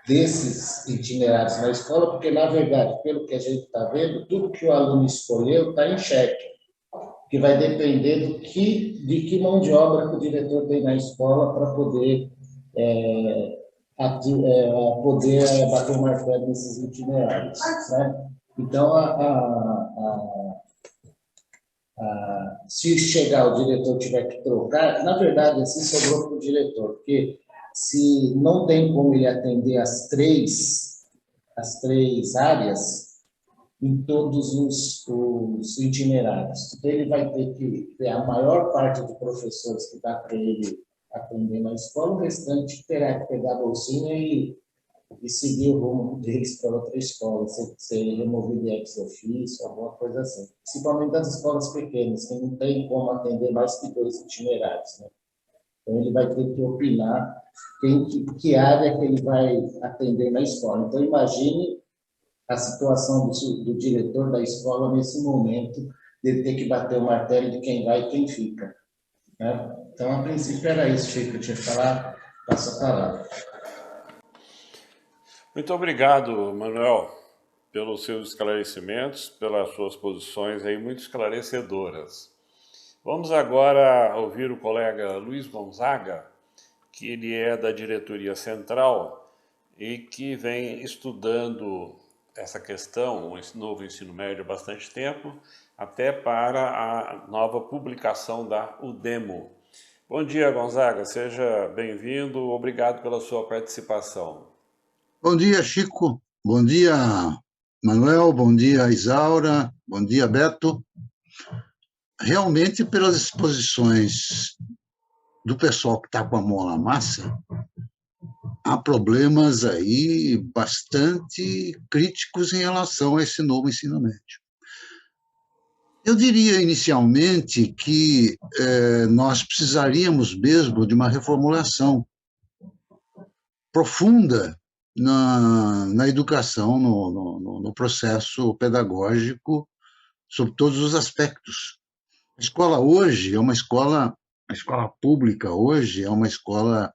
desses itinerários na escola, porque, na verdade, pelo que a gente está vendo, tudo que o aluno escolheu está em xeque, que vai depender de que mão de obra que o diretor tem na escola para poder bater o martelo nesses itinerários, né? Então, se chegar o diretor tiver que trocar, na verdade, assim sobrou para o diretor, porque se não tem como ele atender as 3 as 3 áreas em todos os itinerários. Então, ele vai ter que ter a maior parte de professores que dá para ele atender na escola, o restante terá que pegar a bolsinha e seguir o rumo deles para outra escola, ser removido ex officio, alguma coisa assim. Principalmente das escolas pequenas, que não tem como atender mais que 2 itinerários, né? Então, ele vai ter que opinar que área que ele vai atender na escola. Então, imagine a situação do diretor da escola nesse momento, de ele ter que bater o martelo de quem vai e quem fica, né? Então, a princípio era isso, Chico, eu tinha que falar, passa a palavra. Muito obrigado, Manuel, pelos seus esclarecimentos, pelas suas posições aí muito esclarecedoras. Vamos agora ouvir o colega Luiz Gonzaga, que ele é da diretoria central e que vem estudando essa questão, o novo ensino médio há bastante tempo, até para a nova publicação da UDEMO. Bom dia, Gonzaga, seja bem-vindo, obrigado pela sua participação. Bom dia, Chico. Bom dia, Manuel. Bom dia, Isaura. Bom dia, Beto. Realmente, pelas exposições do pessoal que está com a mão na massa, há problemas aí bastante críticos em relação a esse novo ensino médio. Eu diria inicialmente que nós precisaríamos mesmo de uma reformulação profunda na educação, no processo pedagógico, sob todos os aspectos. A escola hoje é uma escola, a escola pública hoje é uma escola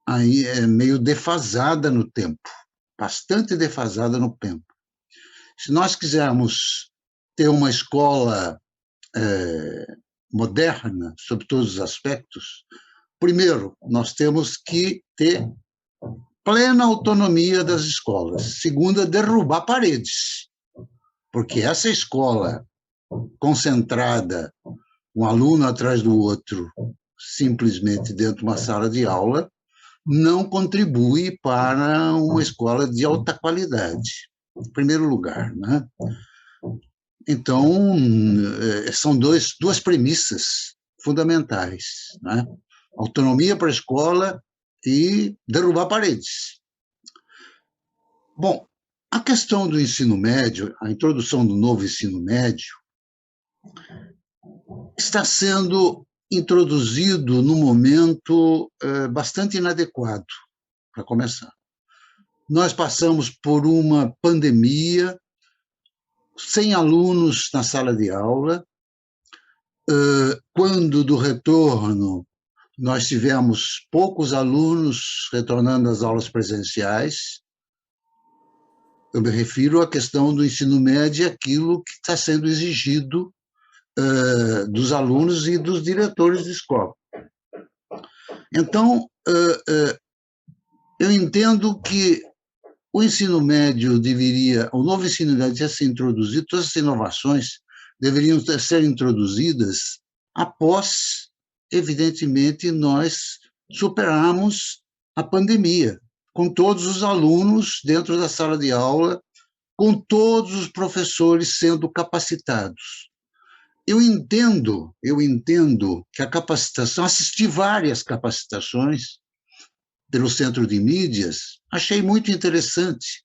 aí meio defasada no tempo, bastante defasada no tempo. Se nós quisermos ter uma escola moderna, sob todos os aspectos, primeiro, nós temos que ter plena autonomia das escolas. Segunda, derrubar paredes, porque essa escola concentrada, um aluno atrás do outro, simplesmente dentro de uma sala de aula, não contribui para uma escola de alta qualidade, em primeiro lugar, né? Então, são duas premissas fundamentais, né? Autonomia para a escola e derrubar paredes. Bom, a questão do ensino médio, a introdução do novo ensino médio, está sendo introduzido num momento bastante inadequado, para começar. Nós passamos por uma pandemia, sem alunos na sala de aula. Quando do retorno, nós tivemos poucos alunos retornando às aulas presenciais. Eu me refiro à questão do ensino médio, aquilo que está sendo exigido dos alunos e dos diretores de escola. Então, eu entendo que o ensino médio o novo ensino médio deveria ser introduzido, todas as inovações deveriam ser introduzidas após, evidentemente, nós superarmos a pandemia, com todos os alunos dentro da sala de aula, com todos os professores sendo capacitados. Eu entendo que a capacitação, assisti várias capacitações pelo Centro de Mídias, achei muito interessante,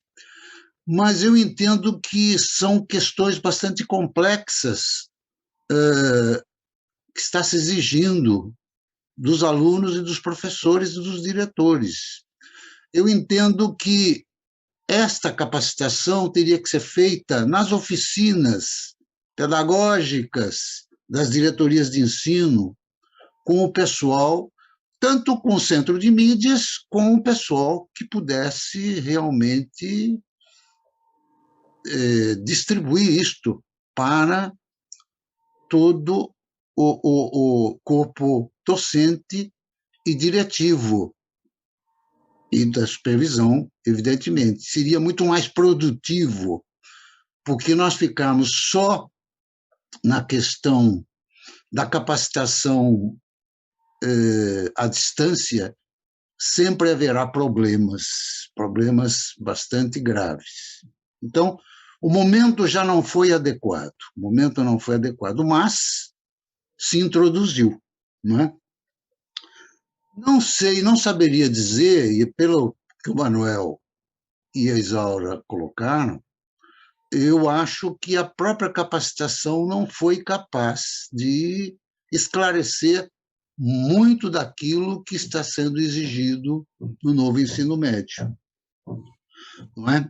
mas eu entendo que são questões bastante complexas que está se exigindo dos alunos e dos professores e dos diretores. Eu entendo que esta capacitação teria que ser feita nas oficinas pedagógicas das diretorias de ensino, com o pessoal, tanto com o Centro de Mídias, com o pessoal que pudesse realmente distribuir isto para todo o corpo docente e diretivo e da supervisão, evidentemente. Seria muito mais produtivo, porque nós ficarmos só na questão da capacitação à distância sempre haverá problemas bastante graves. Então, o momento já não foi adequado, mas se introduziu, não é? Não sei, não saberia dizer, e pelo que o Manuel e a Isaura colocaram, eu acho que a própria capacitação não foi capaz de esclarecer muito daquilo que está sendo exigido no novo ensino médio, não é?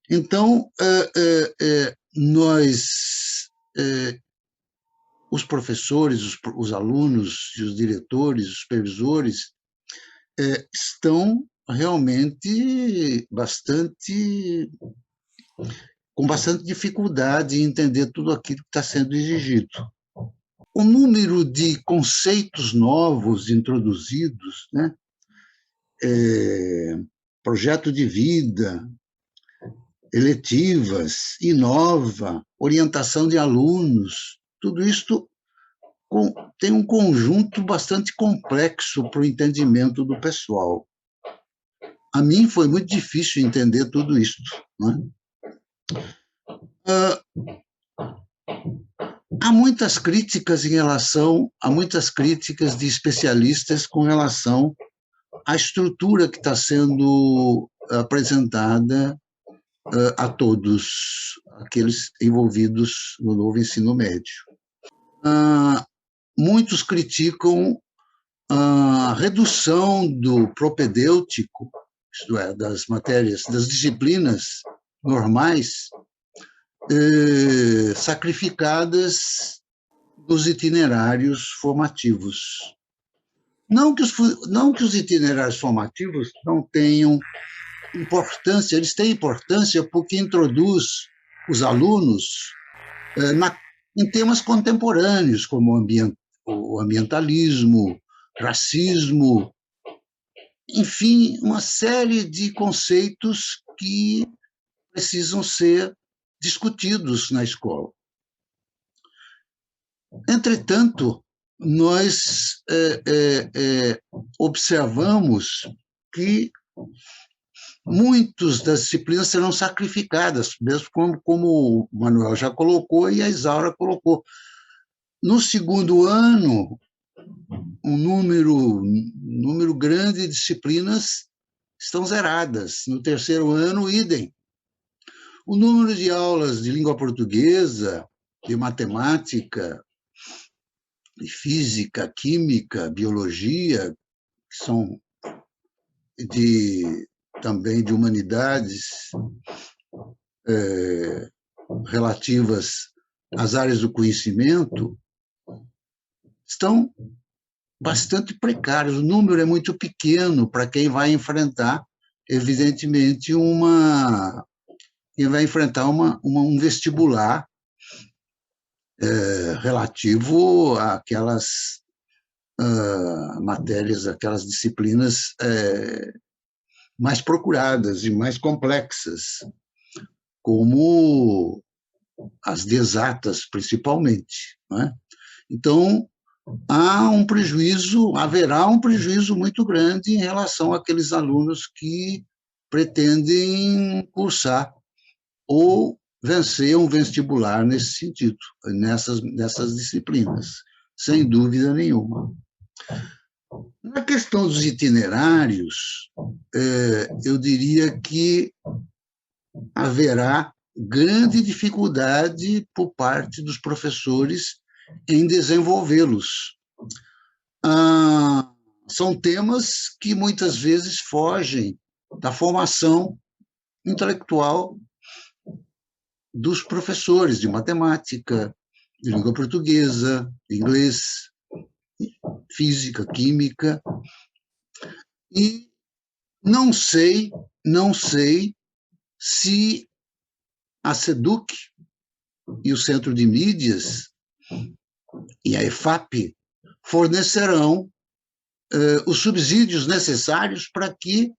Então, nós, os professores, os alunos e os diretores, os supervisores, estão realmente com bastante dificuldade em entender tudo aquilo que está sendo exigido. O número de conceitos novos introduzidos, né? Projeto de vida, eletivas, inova, orientação de alunos, tudo isso tem um conjunto bastante complexo para o entendimento do pessoal. A mim foi muito difícil entender tudo isso, né? Há muitas críticas de especialistas com relação à estrutura que está sendo apresentada a todos aqueles envolvidos no novo ensino médio. Muitos criticam a redução do propedêutico, isto é, das matérias, das disciplinas normais, sacrificadas nos itinerários formativos. Não que os itinerários formativos não tenham importância, eles têm importância porque introduz os alunos em temas contemporâneos, como o ambientalismo, racismo, enfim, uma série de conceitos que precisam ser discutidos na escola. Entretanto, nós observamos que muitas das disciplinas serão sacrificadas, mesmo como o Manuel já colocou e a Isaura colocou. No segundo ano, um número grande de disciplinas estão zeradas. No terceiro ano, idem. O número de aulas de língua portuguesa, de matemática, de física, química, biologia, que são também de humanidades, relativas às áreas do conhecimento, estão bastante precários. O número é muito pequeno para quem vai enfrentar, evidentemente, um vestibular relativo àquelas matérias, aquelas disciplinas mais procuradas e mais complexas, como as de exatas, principalmente, não é? Então, haverá um prejuízo muito grande em relação àqueles alunos que pretendem cursar ou vencer um vestibular nesse sentido, nessas disciplinas, sem dúvida nenhuma. Na questão dos itinerários, eu diria que haverá grande dificuldade por parte dos professores em desenvolvê-los. São temas que muitas vezes fogem da formação intelectual dos professores de matemática, de língua portuguesa, de inglês, física, química, e não sei se a SEDUC e o Centro de Mídias e a EFAP fornecerão os subsídios necessários para que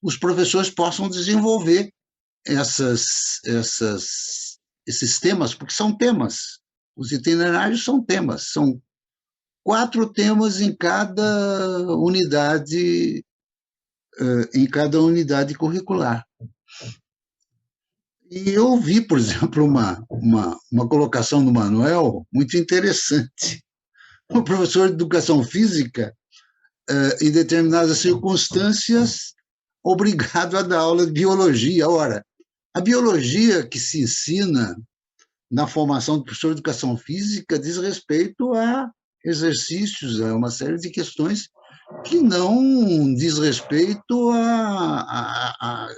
os professores possam desenvolver esses temas, porque são temas. Os itinerários são temas, são 4 temas em cada unidade em cada unidade curricular. E eu vi, por exemplo, uma colocação do Manuel muito interessante. O professor de educação física, em determinadas circunstâncias, obrigado a dar aula de biologia. Ora, a biologia que se ensina na formação do professor de educação física diz respeito a exercícios, a uma série de questões que não diz respeito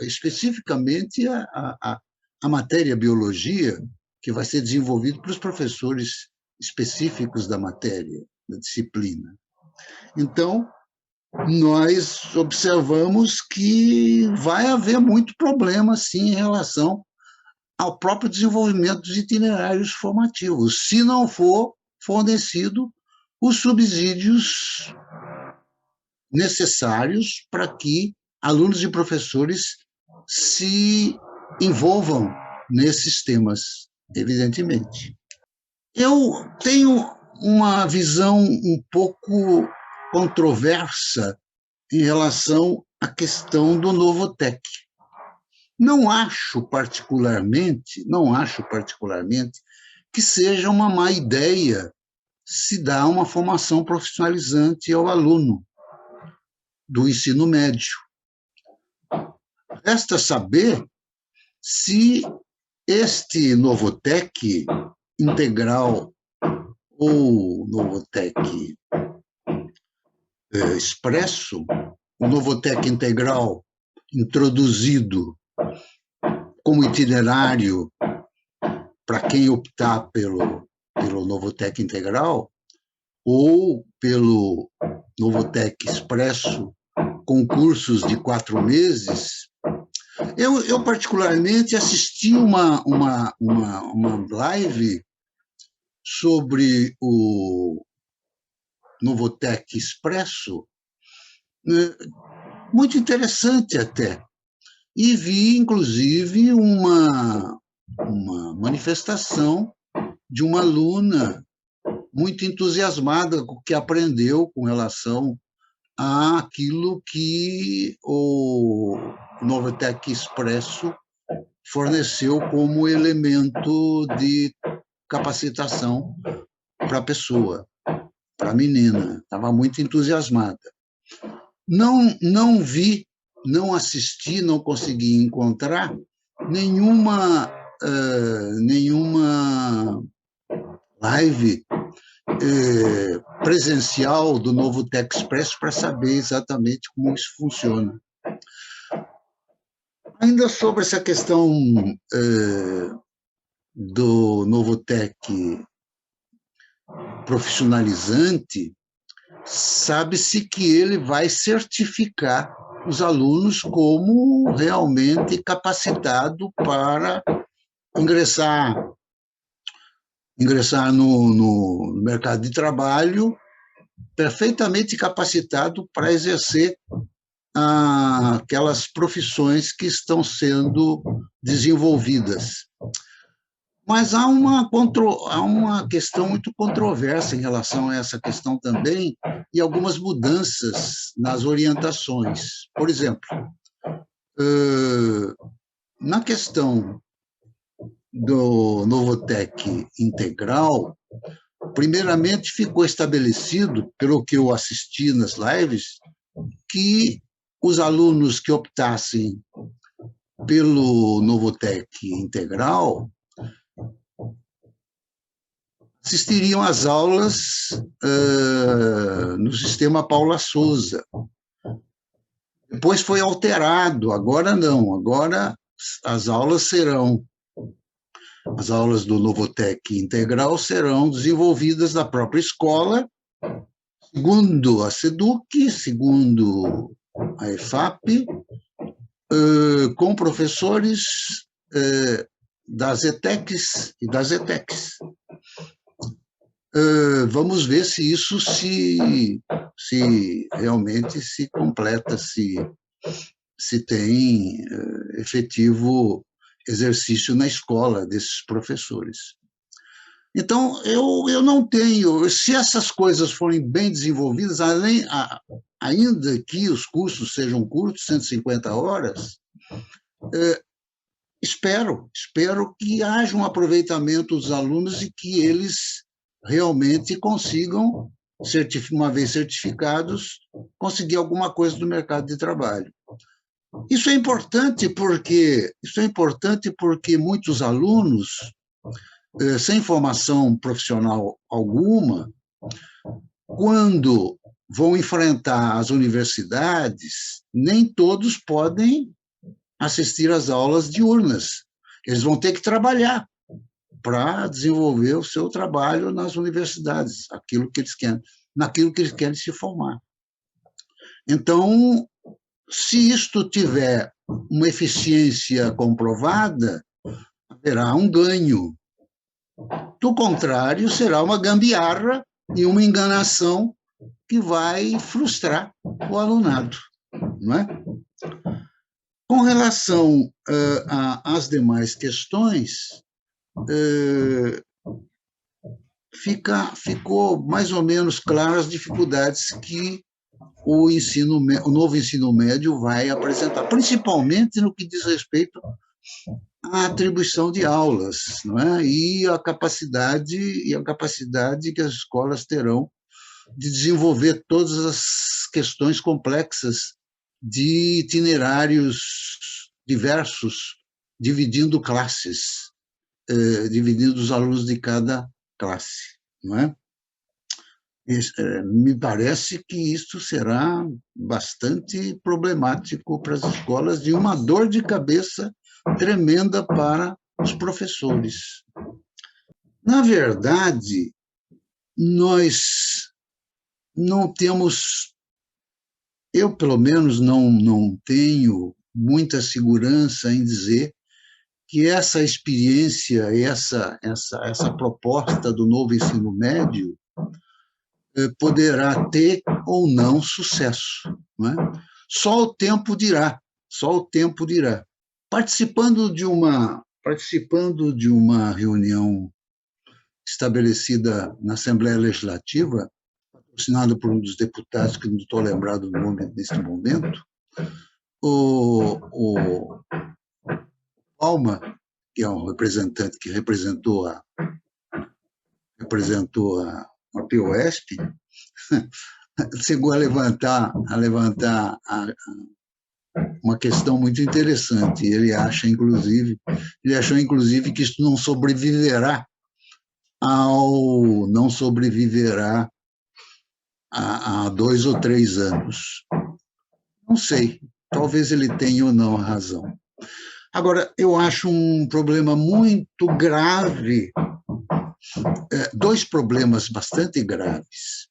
especificamente a matéria biologia, que vai ser desenvolvido para os professores específicos da matéria, da disciplina. Então, nós observamos que vai haver muito problema, sim, em relação ao próprio desenvolvimento dos itinerários formativos, se não for fornecido os subsídios necessários para que alunos e professores se envolvam nesses temas, evidentemente. Eu tenho uma visão um pouco controversa em relação à questão do Novotec. Não acho particularmente que seja uma má ideia se dar uma formação profissionalizante ao aluno do ensino médio. Resta saber se este Novotec integral ou Novotec expresso, o Novotec integral introduzido como itinerário para quem optar pelo Novotec integral ou pelo Novotec expresso com cursos de 4 meses. Eu particularmente assisti uma live sobre o Novotec expresso, muito interessante até, e vi, inclusive, uma manifestação de uma aluna muito entusiasmada com o que aprendeu com relação àquilo que o Novotec expresso forneceu como elemento de capacitação para a pessoa, para a menina. Estava muito entusiasmada. Não vi, não assisti, não consegui encontrar nenhuma live presencial do Novotec expresso para saber exatamente como isso funciona. Ainda sobre essa questão do Novotec profissionalizante, sabe-se que ele vai certificar os alunos como realmente capacitado para ingressar no mercado de trabalho, perfeitamente capacitado para exercer aquelas profissões que estão sendo desenvolvidas. Mas há uma questão muito controversa em relação a essa questão também, e algumas mudanças nas orientações. Por exemplo, na questão do Novotec integral, primeiramente ficou estabelecido, pelo que eu assisti nas lives, que os alunos que optassem pelo Novotec integral assistiriam às aulas no sistema Paula Souza. Depois foi alterado, agora não, agora as aulas do Novotec integral serão desenvolvidas na própria escola, segundo a SEDUC, segundo a EFAP, com professores das ETECs e das ETECs. Vamos ver se isso se realmente se completa, se tem efetivo exercício na escola desses professores. Então, eu não tenho, se essas coisas forem bem desenvolvidas, ainda que os cursos sejam curtos, 150 horas, espero que haja um aproveitamento dos alunos e que eles realmente consigam, uma vez certificados, conseguir alguma coisa do mercado de trabalho. Isso é importante porque muitos alunos, sem formação profissional alguma, quando vão enfrentar as universidades, nem todos podem assistir às aulas diurnas. Eles vão ter que trabalhar para desenvolver o seu trabalho nas universidades, naquilo que eles querem se formar. Então, se isto tiver uma eficiência comprovada, haverá um ganho. Do contrário, será uma gambiarra e uma enganação que vai frustrar o alunado, não é? Com relação às demais questões, ficou mais ou menos claro as dificuldades que o novo ensino médio vai apresentar, principalmente no que diz respeito à atribuição de aulas, não é? E a capacidade que as escolas terão de desenvolver todas as questões complexas de itinerários diversos, dividindo classes, dividindo os alunos de cada classe, não é? Me parece que isso será bastante problemático para as escolas e uma dor de cabeça tremenda para os professores. Na verdade, nós não temos, eu pelo menos não tenho muita segurança em dizer que essa experiência, essa proposta do novo ensino médio poderá ter ou não sucesso, não é? Só o tempo dirá, Participando de uma reunião estabelecida na Assembleia Legislativa, patrocinada por um dos deputados, que não estou lembrado do nome neste momento, o Palma, que é um representante que representou a POSP, chegou a levantar uma questão muito interessante. Ele achou, inclusive, que isso não sobreviverá a 2 ou 3 anos. Não sei, talvez ele tenha ou não a razão. Agora, eu acho um problema muito grave, 2 problemas bastante graves.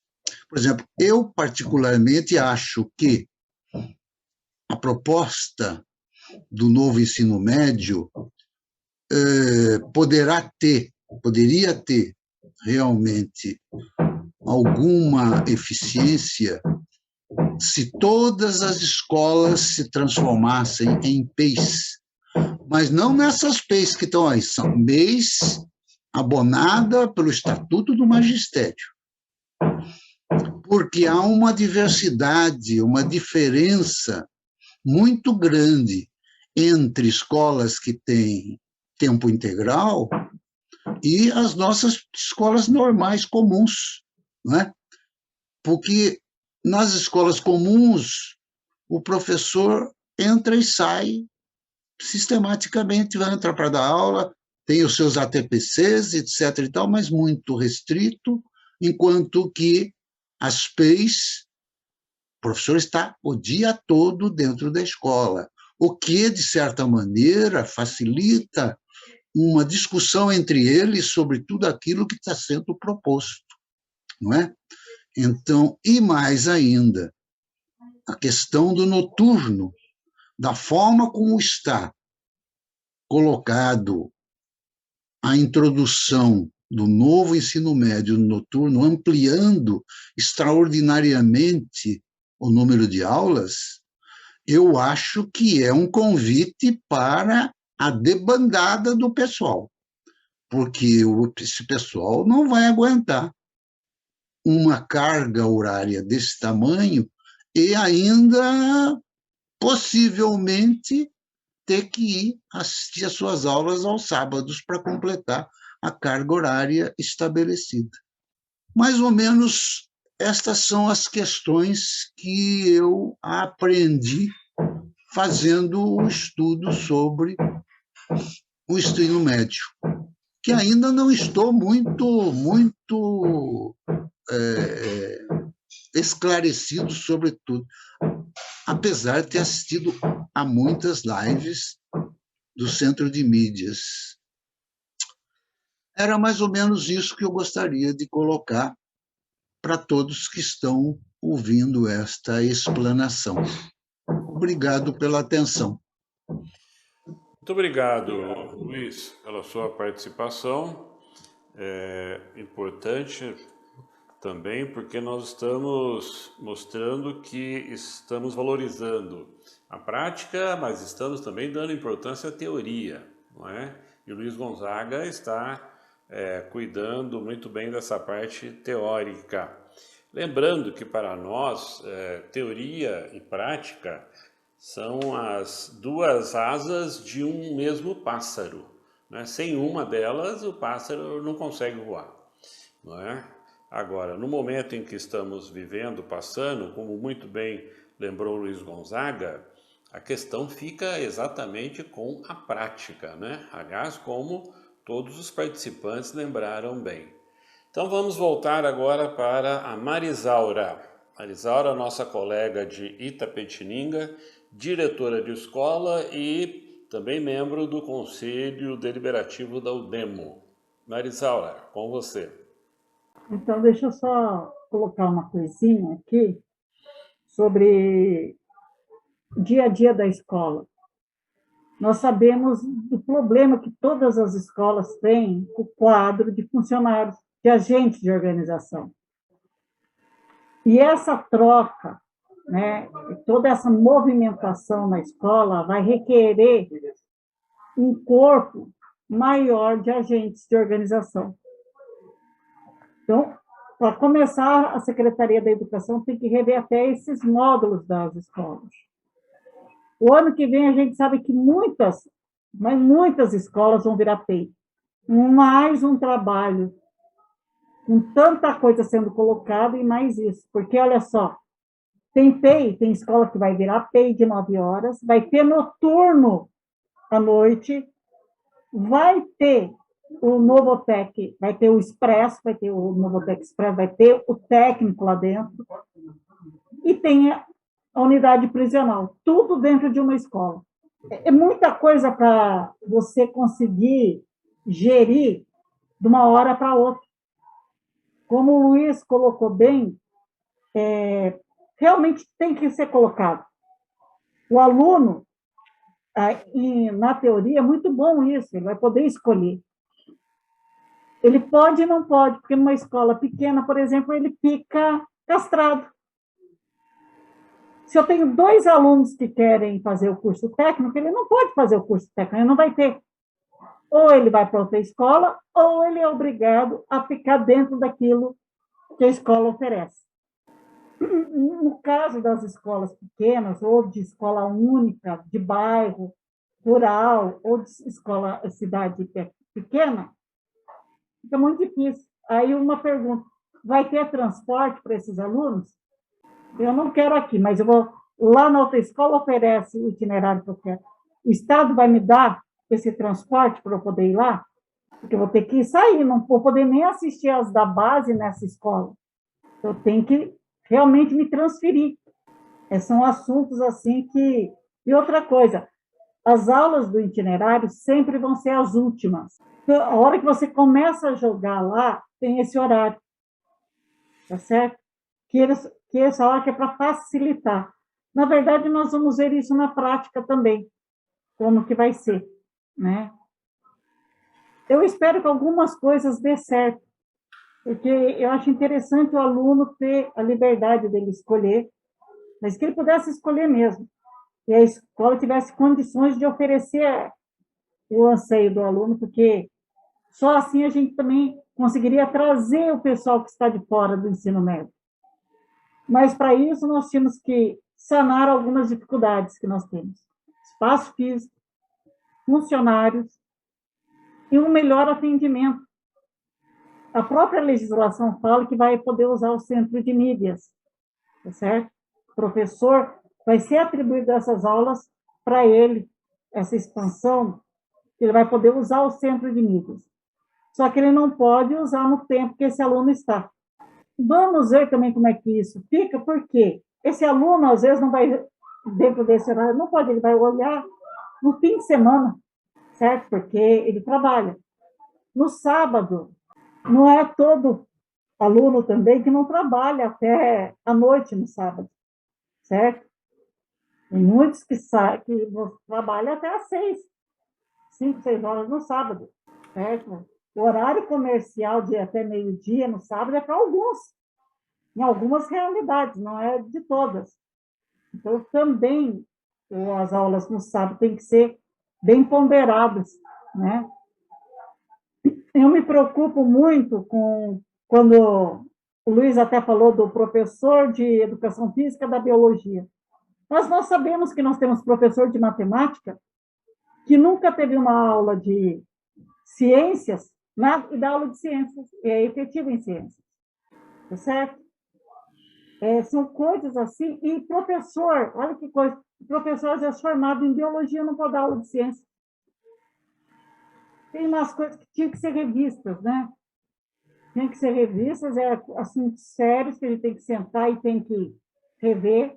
Por exemplo, eu particularmente acho que a proposta do novo ensino médio poderia ter realmente alguma eficiência se todas as escolas se transformassem em PEIs, mas não nessas PEIs que estão aí, são MEIs abonada pelo Estatuto do Magistério, porque há uma diversidade, uma diferença muito grande entre escolas que têm tempo integral e as nossas escolas normais, comuns, não é? Porque nas escolas comuns, o professor entra e sai sistematicamente, vai entrar para dar aula, tem os seus ATPCs, etc. e tal, mas muito restrito, enquanto que as PEIs, o professor está o dia todo dentro da escola, o que, de certa maneira, facilita uma discussão entre eles sobre tudo aquilo que está sendo proposto, não é? Então, e mais ainda, a questão do noturno, da forma como está colocado a introdução do novo ensino médio noturno, ampliando extraordinariamente o número de aulas, eu acho que é um convite para a debandada do pessoal, porque esse pessoal não vai aguentar uma carga horária desse tamanho e ainda, possivelmente, ter que ir assistir às suas aulas aos sábados para completar a carga horária estabelecida. Mais ou menos, estas são as questões que eu aprendi fazendo o estudo sobre o ensino médio, que ainda não estou muito esclarecido sobre tudo, apesar de ter assistido a muitas lives do Centro de Mídias. Era mais ou menos isso que eu gostaria de colocar para todos que estão ouvindo esta explanação. Obrigado pela atenção. Muito obrigado, Luiz, pela sua participação. É importante também porque nós estamos mostrando que estamos valorizando a prática, mas estamos também dando importância à teoria, não é? E o Luiz Gonzaga está cuidando muito bem dessa parte teórica. Lembrando que para nós, teoria e prática são as duas asas de um mesmo pássaro, né? Sem uma delas, o pássaro não consegue voar, não é? Agora, no momento em que estamos vivendo, passando, como muito bem lembrou Luiz Gonzaga, a questão fica exatamente com a prática, né? Aliás, como todos os participantes lembraram bem. Então vamos voltar agora para a Marisaura. Marisaura, nossa colega de Itapetininga, diretora de escola e também membro do Conselho Deliberativo da UDEMO. Marisaura, com você. Então, deixa eu só colocar uma coisinha aqui sobre o dia a dia da escola. Nós sabemos do problema que todas as escolas têm com o quadro de funcionários, de agentes de organização. E essa troca, né, toda essa movimentação na escola vai requerer um corpo maior de agentes de organização. Então, para começar, a Secretaria da Educação tem que rever até esses módulos das escolas. O ano que vem, a gente sabe que muitas escolas vão virar PEI. Mais um trabalho, com tanta coisa sendo colocada e mais isso. Porque, olha só, tem PEI, tem escola que vai virar PEI de 9 horas, vai ter noturno à noite, vai ter o Novotec, vai ter o Expresso, vai ter o Novotec Expresso, vai ter o técnico lá dentro, e tem a unidade prisional, tudo dentro de uma escola. É muita coisa para você conseguir gerir de uma hora para outra. Como o Luiz colocou bem, realmente tem que ser colocado. O aluno, na teoria, é muito bom isso, ele vai poder escolher. Ele pode e não pode, porque numa escola pequena, por exemplo, ele fica castrado. Se eu tenho 2 alunos que querem fazer o curso técnico, ele não pode fazer o curso técnico, ele não vai ter. Ou ele vai para outra escola, ou ele é obrigado a ficar dentro daquilo que a escola oferece. No caso das escolas pequenas, ou de escola única, de bairro, rural, ou de cidade pequena, fica muito difícil. Aí uma pergunta, vai ter transporte para esses alunos? Eu não quero aqui, mas eu vou lá na outra escola, oferece o itinerário que eu quero. O Estado vai me dar esse transporte para eu poder ir lá? Porque eu vou ter que sair, não vou poder nem assistir as da base nessa escola. Eu tenho que realmente me transferir. São assuntos assim que... E outra coisa, as aulas do itinerário sempre vão ser as últimas. Então, a hora que você começa a jogar lá, tem esse horário. Tá certo? Que essa hora que é para facilitar. Na verdade, nós vamos ver isso na prática também, como que vai ser, né? Eu espero que algumas coisas dê certo, porque eu acho interessante o aluno ter a liberdade dele escolher, mas que ele pudesse escolher mesmo, e a escola tivesse condições de oferecer o anseio do aluno, porque Só assim a gente também conseguiria trazer o pessoal que está de fora do ensino médio. Mas, para isso, nós tínhamos que sanar algumas dificuldades que nós temos. Espaço físico, funcionários e um melhor atendimento. A própria legislação fala que vai poder usar o centro de mídias, tá certo? O professor vai ser atribuído essas aulas para ele, essa expansão, ele vai poder usar o centro de mídias. Só que ele não pode usar no tempo que esse aluno está. Vamos ver também como é que isso fica, porque esse aluno, às vezes, não vai, dentro desse horário, não pode, ele vai olhar no fim de semana, certo? Porque ele trabalha. No sábado, não é todo aluno também que não trabalha até a noite no sábado, certo? Tem muitos que trabalham até às 5, 6 horas no sábado, certo? O horário comercial de até meio-dia no sábado é para alguns, em algumas realidades, não é de todas. Então, também as aulas no sábado têm que ser bem ponderadas, né? Eu me preocupo muito quando o Luiz até falou do professor de educação física da biologia. Mas nós sabemos que nós temos professor de matemática que nunca teve uma aula de ciências, e dá aula de ciências, é efetivo em ciências, tá certo? São coisas assim, e professor, olha que coisa, professor às vezes formado em biologia não pode dar aula de ciência. Tem umas coisas que tinham que ser revistas, né? Tem que ser revistas, assuntos sérios que ele tem que sentar e tem que rever,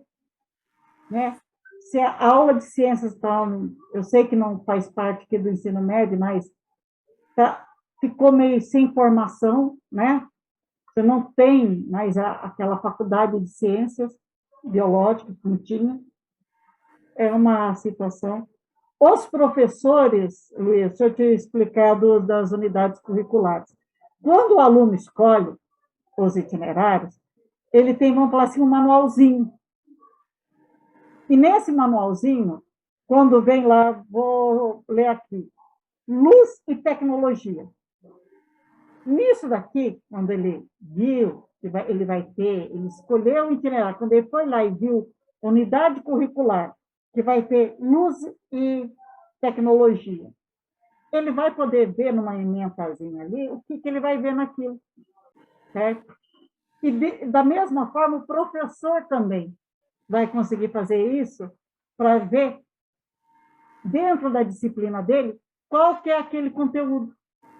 né? Se a aula de ciências está, eu sei que não faz parte aqui do ensino médio, mas ficou meio sem formação, né? Você não tem mais aquela faculdade de ciências biológicas que não tinha. É uma situação. Os professores, Luiz, deixa eu te explicar das unidades curriculares. Quando o aluno escolhe os itinerários, ele tem, vamos falar assim, um manualzinho. E nesse manualzinho, quando vem lá, vou ler aqui, luz e tecnologia. Nisso daqui, quando ele viu, ele escolheu o itinerário, quando ele foi lá e viu unidade curricular, que vai ter luz e tecnologia, ele vai poder ver numa ementazinha ali o que ele vai ver naquilo, certo? E da mesma forma, o professor também vai conseguir fazer isso para ver, dentro da disciplina dele, qual que é aquele conteúdo.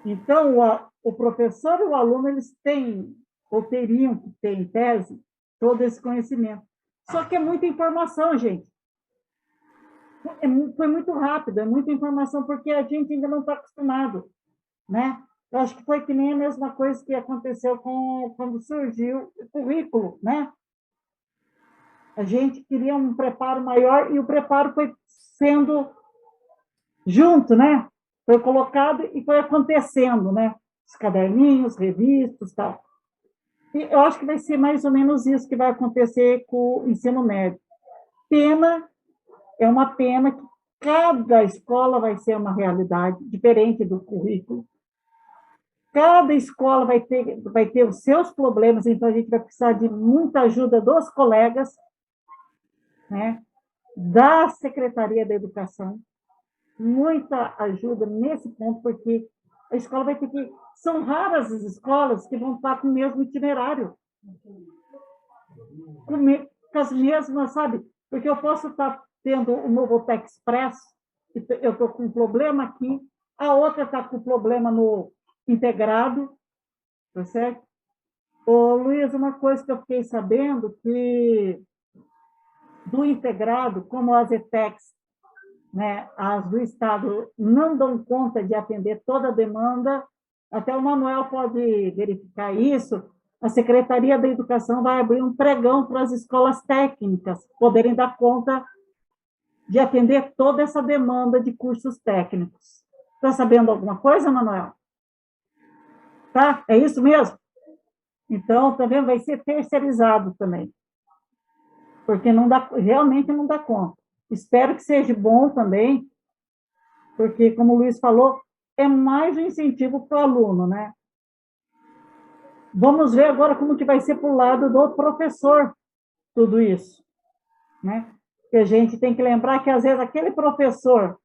Então, o professor e o aluno, eles têm, ou teriam que ter, em tese, todo esse conhecimento. Só que é muita informação, gente. Foi muito rápido, é muita informação, porque a gente ainda não está acostumado, né? Eu acho que foi que nem a mesma coisa que aconteceu quando surgiu o currículo, né? A gente queria um preparo maior e o preparo foi sendo junto, né? Foi colocado e foi acontecendo, né? Os caderninhos, revistas, tal. E eu acho que vai ser mais ou menos isso que vai acontecer com o ensino médio. É uma pena que cada escola vai ser uma realidade diferente do currículo. Cada escola vai ter os seus problemas, então a gente vai precisar de muita ajuda dos colegas, né? Da Secretaria da Educação, muita ajuda nesse ponto, porque a escola vai ter que... São raras as escolas que vão estar com o mesmo itinerário. Com as mesmas, sabe? Porque eu posso estar tendo o Novotec Express, eu estou com um problema aqui, a outra está com problema no integrado, tá certo? Ô, Luiz, uma coisa que eu fiquei sabendo, que do integrado, como as ETECs, né, as do Estado não dão conta de atender toda a demanda, até o Manuel pode verificar isso, a Secretaria da Educação vai abrir um pregão para as escolas técnicas poderem dar conta de atender toda essa demanda de cursos técnicos. Está sabendo alguma coisa, Manuel? Tá? É isso mesmo? Então, também vai ser terceirizado também, porque realmente não dá conta. Espero que seja bom também, porque, como o Luiz falou, é mais um incentivo para o aluno, né? Vamos ver agora como que vai ser para o lado do professor tudo isso, né? Que a gente tem que lembrar que, às vezes, aquele professor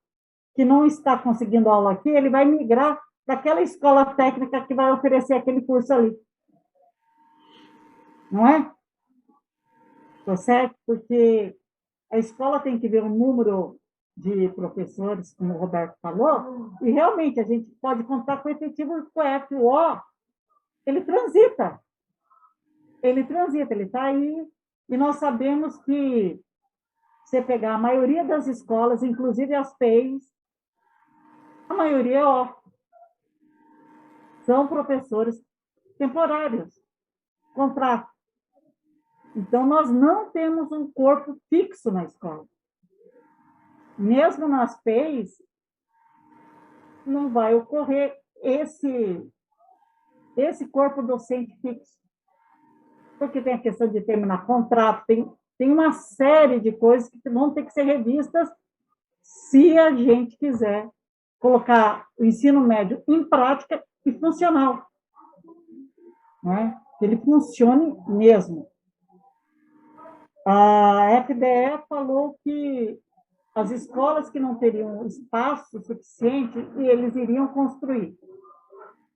que não está conseguindo aula aqui, ele vai migrar daquela escola técnica que vai oferecer aquele curso ali. Não é? Tá certo? Porque a escola tem que ver o número de professores, como o Roberto falou, e realmente a gente pode contar com o efetivo com o FO, ele transita, ele está aí, e nós sabemos que você pegar a maioria das escolas, inclusive as PEIs, a maioria são professores temporários, contrato. Então, nós não temos um corpo fixo na escola. Mesmo nas PEIs, não vai ocorrer esse corpo docente fixo. Porque tem a questão de terminar contrato, tem uma série de coisas que vão ter que ser revistas se a gente quiser colocar o ensino médio em prática e funcional. Né? Que ele funcione mesmo. A FDE falou que as escolas que não teriam espaço suficiente, eles iriam construir.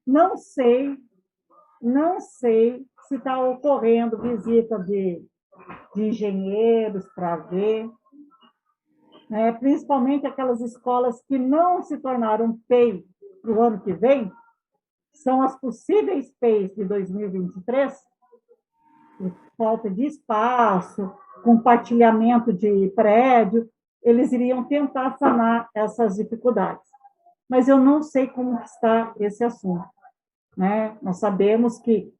Não sei se está ocorrendo visita de engenheiros para ver, né? Principalmente aquelas escolas que não se tornaram PEI para o ano que vem, são as possíveis PEIs de 2023, falta de espaço, compartilhamento de prédio, eles iriam tentar sanar essas dificuldades. Mas eu não sei como está esse assunto. Né? Nós sabemos que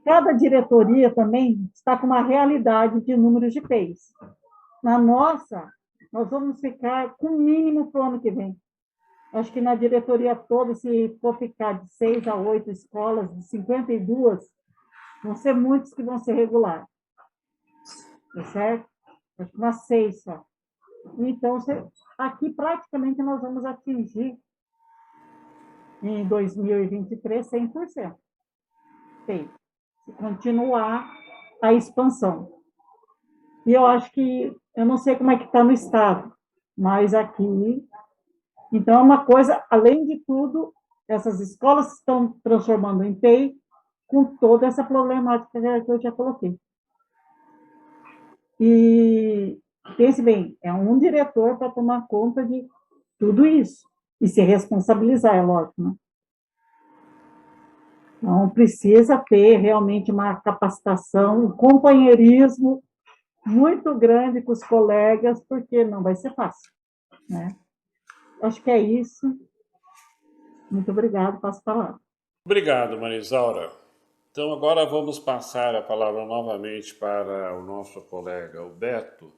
cada diretoria também está com uma realidade de números de PEIs. Na nossa, nós vamos ficar com o mínimo para o ano que vem. Acho que na diretoria toda, se for ficar de 6 a 8 escolas, de 52, vão ser muitos que vão ser regulares. Tá certo? Acho que umas 6 só. Então, aqui praticamente nós vamos atingir, em 2023, 100%. Se continuar a expansão. E eu acho que, eu não sei como é que está no estado, mas aqui, então é uma coisa, além de tudo, essas escolas estão transformando em PEI com toda essa problemática que eu já coloquei. E pense bem, é um diretor para tomar conta de tudo isso e se responsabilizar, é lógico, né? Então, precisa ter realmente uma capacitação, um companheirismo muito grande com os colegas, porque não vai ser fácil, né? Acho que é isso. Muito obrigado, passo a palavra. Obrigado, Marisaura. Então, agora vamos passar a palavra novamente para o nosso colega, o Beto.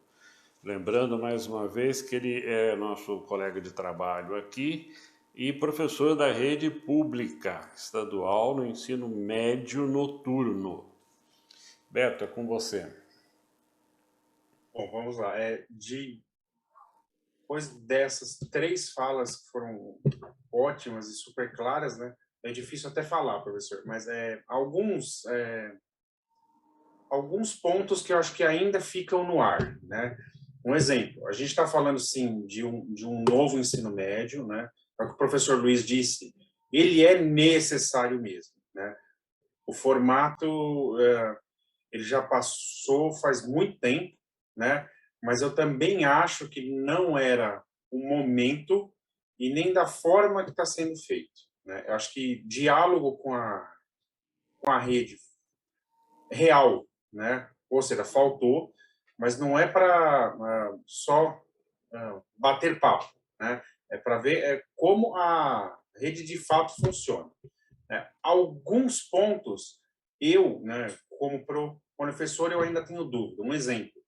Lembrando mais uma vez que ele é nosso colega de trabalho aqui e professor da rede pública estadual no ensino médio noturno. Beto, é com você. Bom, vamos lá. Depois dessas 3 falas que foram ótimas e super claras, né? É difícil até falar, professor, mas alguns pontos que eu acho que ainda ficam no ar, né? Um exemplo, a gente está falando, sim, de um novo ensino médio, né? É o que o professor Luiz disse, ele é necessário mesmo, né? O formato, ele já passou faz muito tempo, né? Mas eu também acho que não era o momento e nem da forma que está sendo feito, né? Eu acho que diálogo com a rede real, né? Ou seja, faltou, mas não é para só bater papo, né? É para ver como a rede de fato funciona. Né? Alguns pontos, né, como professor, eu ainda tenho dúvida. Um exemplo,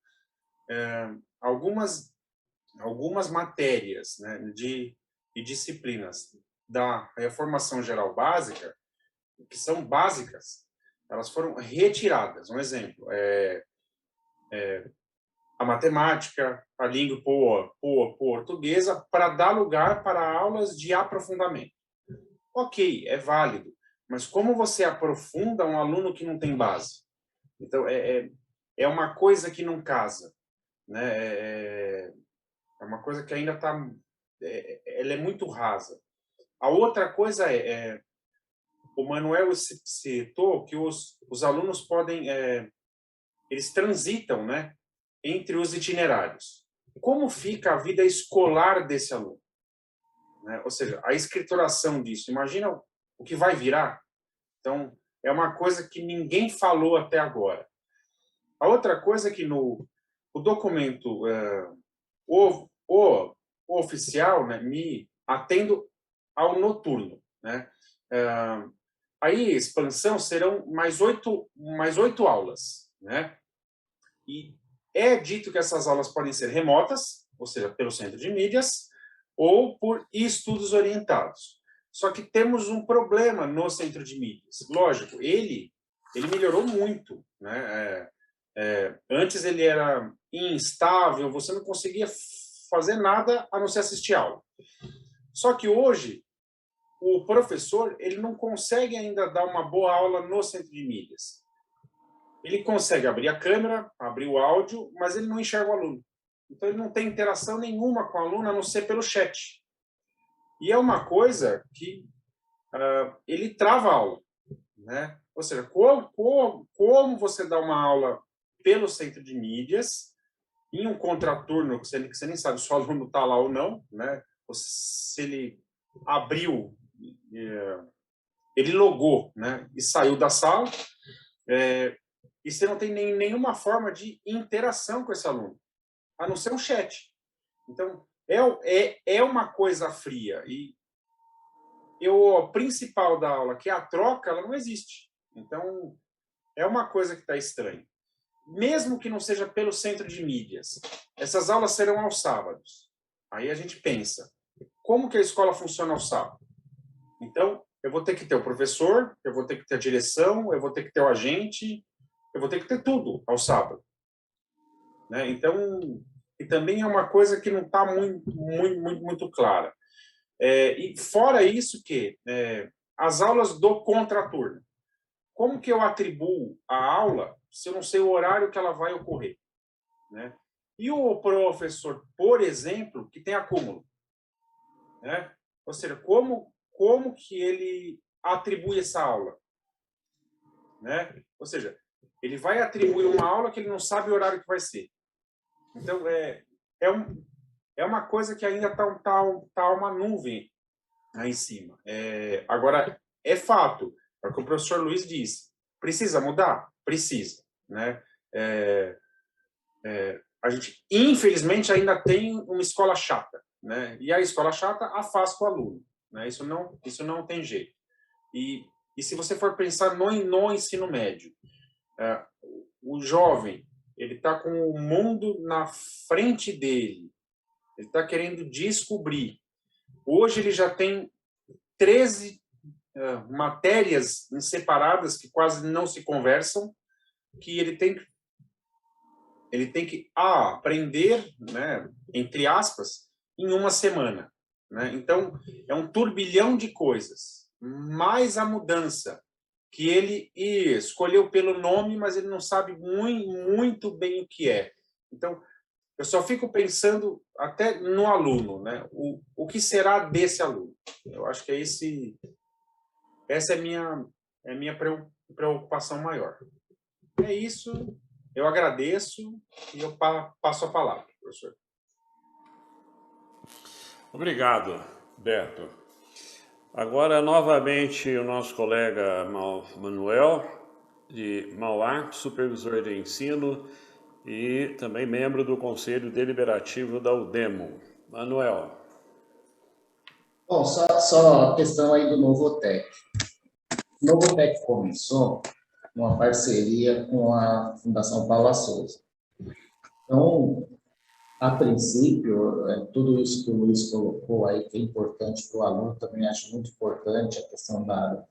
algumas matérias, né, e disciplinas da formação geral básica, que são básicas, elas foram retiradas. Um exemplo, a matemática, a língua portuguesa, para dar lugar para aulas de aprofundamento. Ok, é válido, mas como você aprofunda um aluno que não tem base? Então, é uma coisa que não casa, né? É uma coisa que ainda está... ela é muito rasa. A outra coisa o Manuel citou que os alunos podem... eles transitam, né, entre os itinerários. Como fica a vida escolar desse aluno? Né? Ou seja, a escrituração disso. Imagina o que vai virar. Então, é uma coisa que ninguém falou até agora. A outra coisa é que no o documento o oficial, né, me atendo ao noturno, né? Aí, expansão serão mais 8 aulas, né? E é dito que essas aulas podem ser remotas, ou seja, pelo centro de mídias, ou por estudos orientados. Só que temos um problema no centro de mídias. Lógico, ele melhorou muito, né? Antes ele era instável, você não conseguia fazer nada a não ser assistir aula. Só que hoje, o professor ele não consegue ainda dar uma boa aula no centro de mídias. Ele consegue abrir a câmera, abrir o áudio, mas ele não enxerga o aluno. Então, ele não tem interação nenhuma com o aluno, a não ser pelo chat. E é uma coisa que ele trava a aula, né? Ou seja, como você dá uma aula pelo centro de mídias, em um contraturno, que você nem sabe se o aluno está lá ou não, né? Ou se ele abriu, ele logou, né? E saiu da sala, e você não tem nenhuma forma de interação com esse aluno, a não ser um chat. Então, é uma coisa fria. E o principal da aula, que é a troca, ela não existe. Então, é uma coisa que está estranha. Mesmo que não seja pelo centro de mídias, essas aulas serão aos sábados. Aí a gente pensa, como que a escola funciona ao sábado? Então, eu vou ter que ter o professor, eu vou ter que ter a direção, eu vou ter que ter o agente, eu vou ter que ter tudo ao sábado. Né? Então, e também é uma coisa que não está muito clara. E fora isso, as aulas do contraturno. Como que eu atribuo a aula se eu não sei o horário que ela vai ocorrer? Né? E o professor, por exemplo, que tem acúmulo. Né? Ou seja, como que ele atribui essa aula? Né? Ou seja, ele vai atribuir uma aula que ele não sabe o horário que vai ser. Então, é uma coisa que ainda tá uma nuvem aí em cima. Agora, é fato, é o que o professor Luiz disse. Precisa mudar? Precisa. Né? A gente, infelizmente, ainda tem uma escola chata. Né? E a escola chata afasta o aluno. Né? Isso não tem jeito. E se você for pensar no ensino médio, o jovem ele está com o mundo na frente dele, ele está querendo descobrir. Hoje ele já tem 13 matérias separadas que quase não se conversam, que ele tem que aprender, né, entre aspas, em uma semana. Né? Então, é um turbilhão de coisas. Mais a mudança, que ele escolheu pelo nome, mas ele não sabe muito bem o que é. Então, eu só fico pensando até no aluno, né? O que será desse aluno? Eu acho que essa é a minha preocupação maior. É isso, eu agradeço e eu passo a palavra, professor. Obrigado, Beto. Agora, novamente, o nosso colega Manuel, de Mauá, supervisor de ensino e também membro do Conselho Deliberativo da UDEMO. Manuel. Bom, só a questão aí do Novotec. O Novotec começou uma parceria com a Fundação Paula Souza. Então, a princípio, tudo isso que o Luiz colocou aí, que é importante para o aluno, também acho muito importante a questão da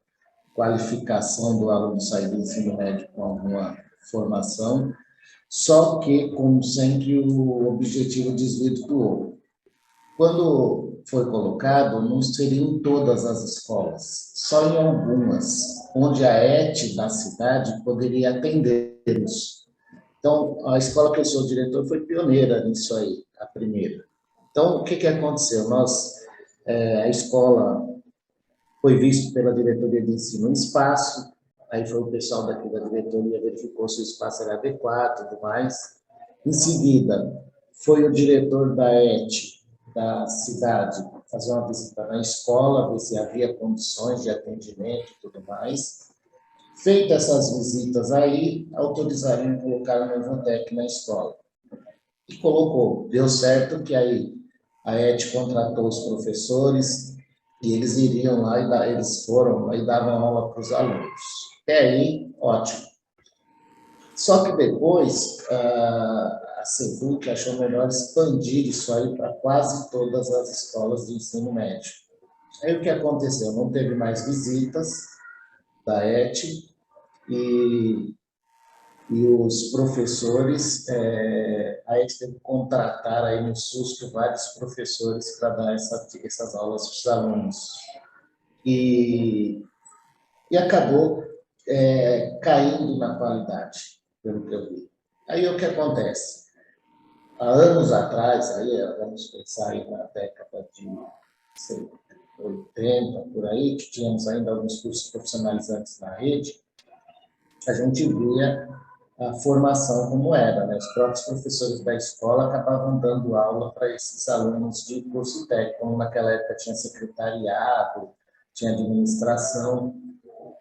qualificação do aluno sair do ensino médio com alguma formação, só que, como sempre, o objetivo desvirtuou. Quando foi colocado não seria em todas as escolas, só em algumas, onde a ET da cidade poderia atendê-los. Então, a escola que eu sou diretor foi pioneira nisso aí, a primeira. Então, o que aconteceu? A escola foi vista pela diretoria de ensino um espaço, aí foi o pessoal daqui da diretoria, verificou se o espaço era adequado e tudo mais. Em seguida, foi o diretor da ET da cidade fazer uma visita na escola, ver se havia condições de atendimento e tudo mais. Feitas essas visitas aí, autorizaram colocar o Novotec na escola. E colocou, deu certo que aí a ET contratou os professores e eles iriam lá e eles foram lá e davam aula para os alunos. Até aí, ótimo. Só que depois a SEDUC achou melhor expandir isso aí para quase todas as escolas de ensino médio. Aí o que aconteceu? Não teve mais visitas da ET e os professores, a ET teve que contratar aí no SUSP vários professores para dar essas aulas para os alunos. E acabou caindo na qualidade, pelo que eu vi. Aí o que acontece? Há anos atrás, aí vamos pensar aí na década de 80, por aí, que tínhamos ainda alguns cursos profissionalizantes na rede, a gente via a formação como era, né? Os próprios professores da escola acabavam dando aula para esses alunos de curso técnico, como naquela época tinha secretariado, tinha administração.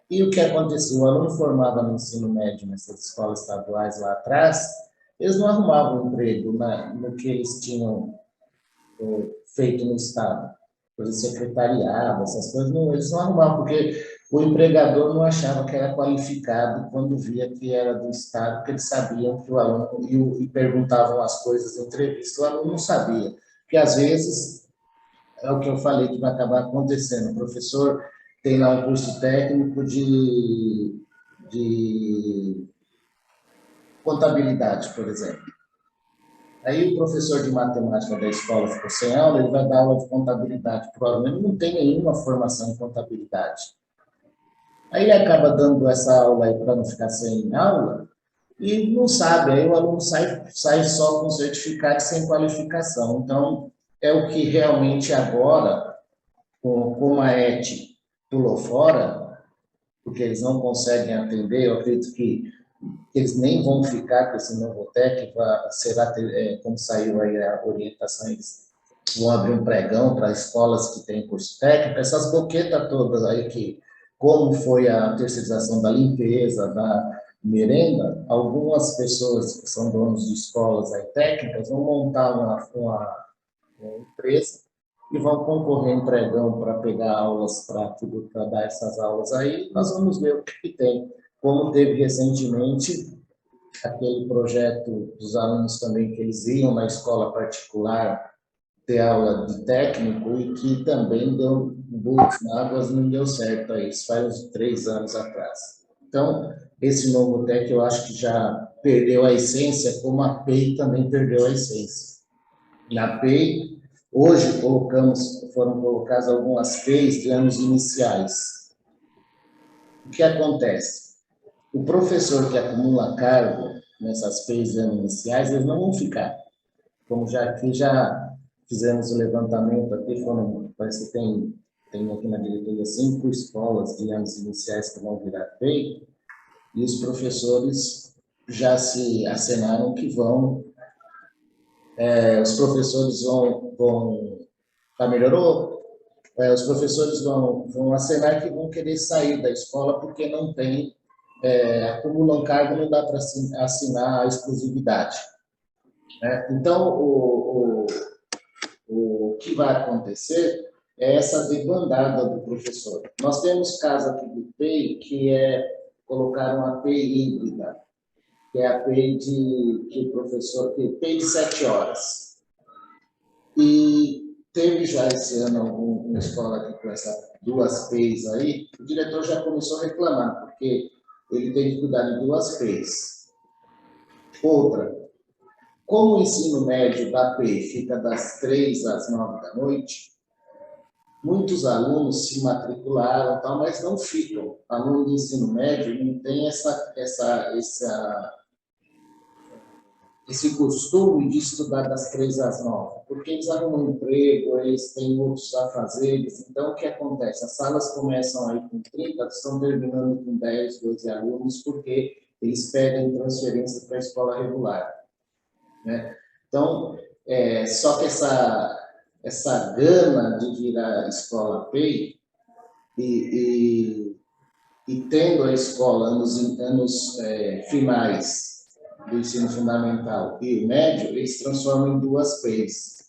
E o que aconteceu? O aluno formado no ensino médio nessas escolas estaduais lá atrás, eles não arrumavam emprego no que eles tinham feito no Estado. Coisa de secretariado, essas coisas, eles não arrumavam, porque o empregador não achava que era qualificado quando via que era do Estado, porque eles sabiam que o aluno, e perguntavam as coisas em entrevista, o aluno não sabia. Porque, às vezes, é o que eu falei que vai acabar acontecendo. O professor tem lá um curso técnico de contabilidade, por exemplo. Aí o professor de matemática da escola ficou sem aula, ele vai dar aula de contabilidade para o aluno, ele não tem nenhuma formação em contabilidade. Aí ele acaba dando essa aula aí para não ficar sem aula e não sabe, aí o aluno sai só com certificado sem qualificação. Então, é o que realmente agora, como a ET pulou fora, porque eles não conseguem atender, eu acredito que eles nem vão ficar com esse Novotec, será, como saiu aí a orientação, eles vão abrir um pregão para escolas que têm curso técnico, essas boquetas todas aí que, como foi a terceirização da limpeza, da merenda, algumas pessoas que são donos de escolas aí técnicas vão montar uma empresa e vão concorrer em pregão para pegar aulas para dar essas aulas aí, nós vamos ver o que tem. Como teve recentemente aquele projeto dos alunos também que eles iam na escola particular ter aula de técnico e que também deu burros na água, não deu certo aí, isso faz uns 3 anos atrás. Então, esse Novotec eu acho que já perdeu a essência, como a PEI também perdeu a essência. Na PEI, hoje foram colocadas algumas PEIs de anos iniciais. O que acontece? O professor que acumula cargo nessas PEIs de anos iniciais, eles não vão ficar. Como aqui já fizemos o levantamento, aqui parece que tem aqui na diretoria 5 escolas de anos iniciais que vão virar PEI, e os professores já se acenaram que vão, os professores melhorou? Os professores vão acenar que vão querer sair da escola porque não tem, acumulam cargo, não dá para assinar a exclusividade. Então, o que vai acontecer é essa debandada do professor. Nós temos caso aqui do PEI, que colocar uma PEI híbrida, que é a PEI PEI de 7 horas. E teve já esse ano uma escola aqui com essas 2 PEIs aí, o diretor já começou a reclamar, porque ele tem que cuidar de 2 PEIs. Outra, como o ensino médio da PEI fica das 3 às 9 da noite, muitos alunos se matricularam, tal, mas não ficam. Aluno de ensino médio não tem esse costume de estudar das 3 às 9, porque eles arrumam emprego, eles têm outros afazeres. Então, o que acontece? As salas começam aí com 30, estão terminando com 10, 12 alunos, porque eles pedem transferência para a escola regular, né? Então, só que essa gana de virar escola PEI e tendo a escola nos anos finais do ensino fundamental e o médio, eles transformam em 2 PEIs.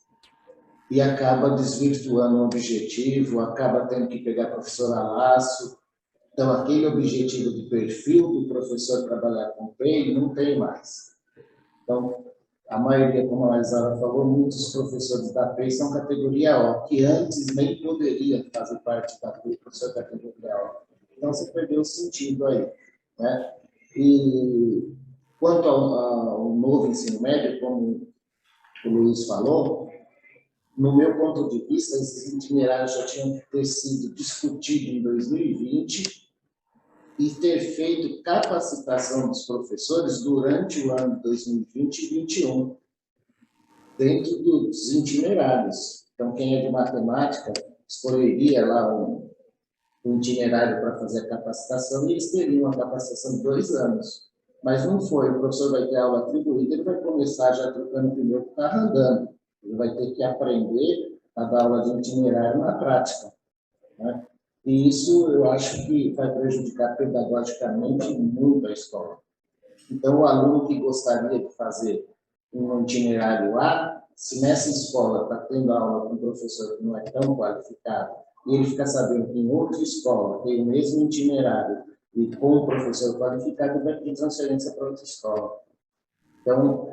E acaba desvirtuando o objetivo, acaba tendo que pegar professor a laço. Então, aquele objetivo de perfil do professor trabalhar com PEI não tem mais. Então, a maioria, como a Isara falou, muitos professores da PEI são categoria O, que antes nem poderiam fazer parte da PEI, professor da categoria O. Então, você perdeu o sentido aí, né? E quanto ao novo ensino médio, como o Luiz falou, no meu ponto de vista, esses itinerários já tinham que ter sido discutidos em 2020 e ter feito capacitação dos professores durante o ano 2020 e 2021, dentro dos itinerários. Então, quem é de matemática escolheria lá um itinerário para fazer a capacitação e eles teriam a capacitação de 2 anos. Mas não foi, o professor vai ter aula atribuída, ele vai começar já trocando pneu com o carro andando. Ele vai ter que aprender a dar aula de itinerário na prática, né? E isso eu acho que vai prejudicar pedagogicamente muito a escola. Então, o aluno que gostaria de fazer um itinerário A, se nessa escola está tendo aula com um professor que não é tão qualificado, e ele fica sabendo que em outra escola tem o mesmo itinerário e com um professor qualificado, vai ter transferência para outra escola. Então,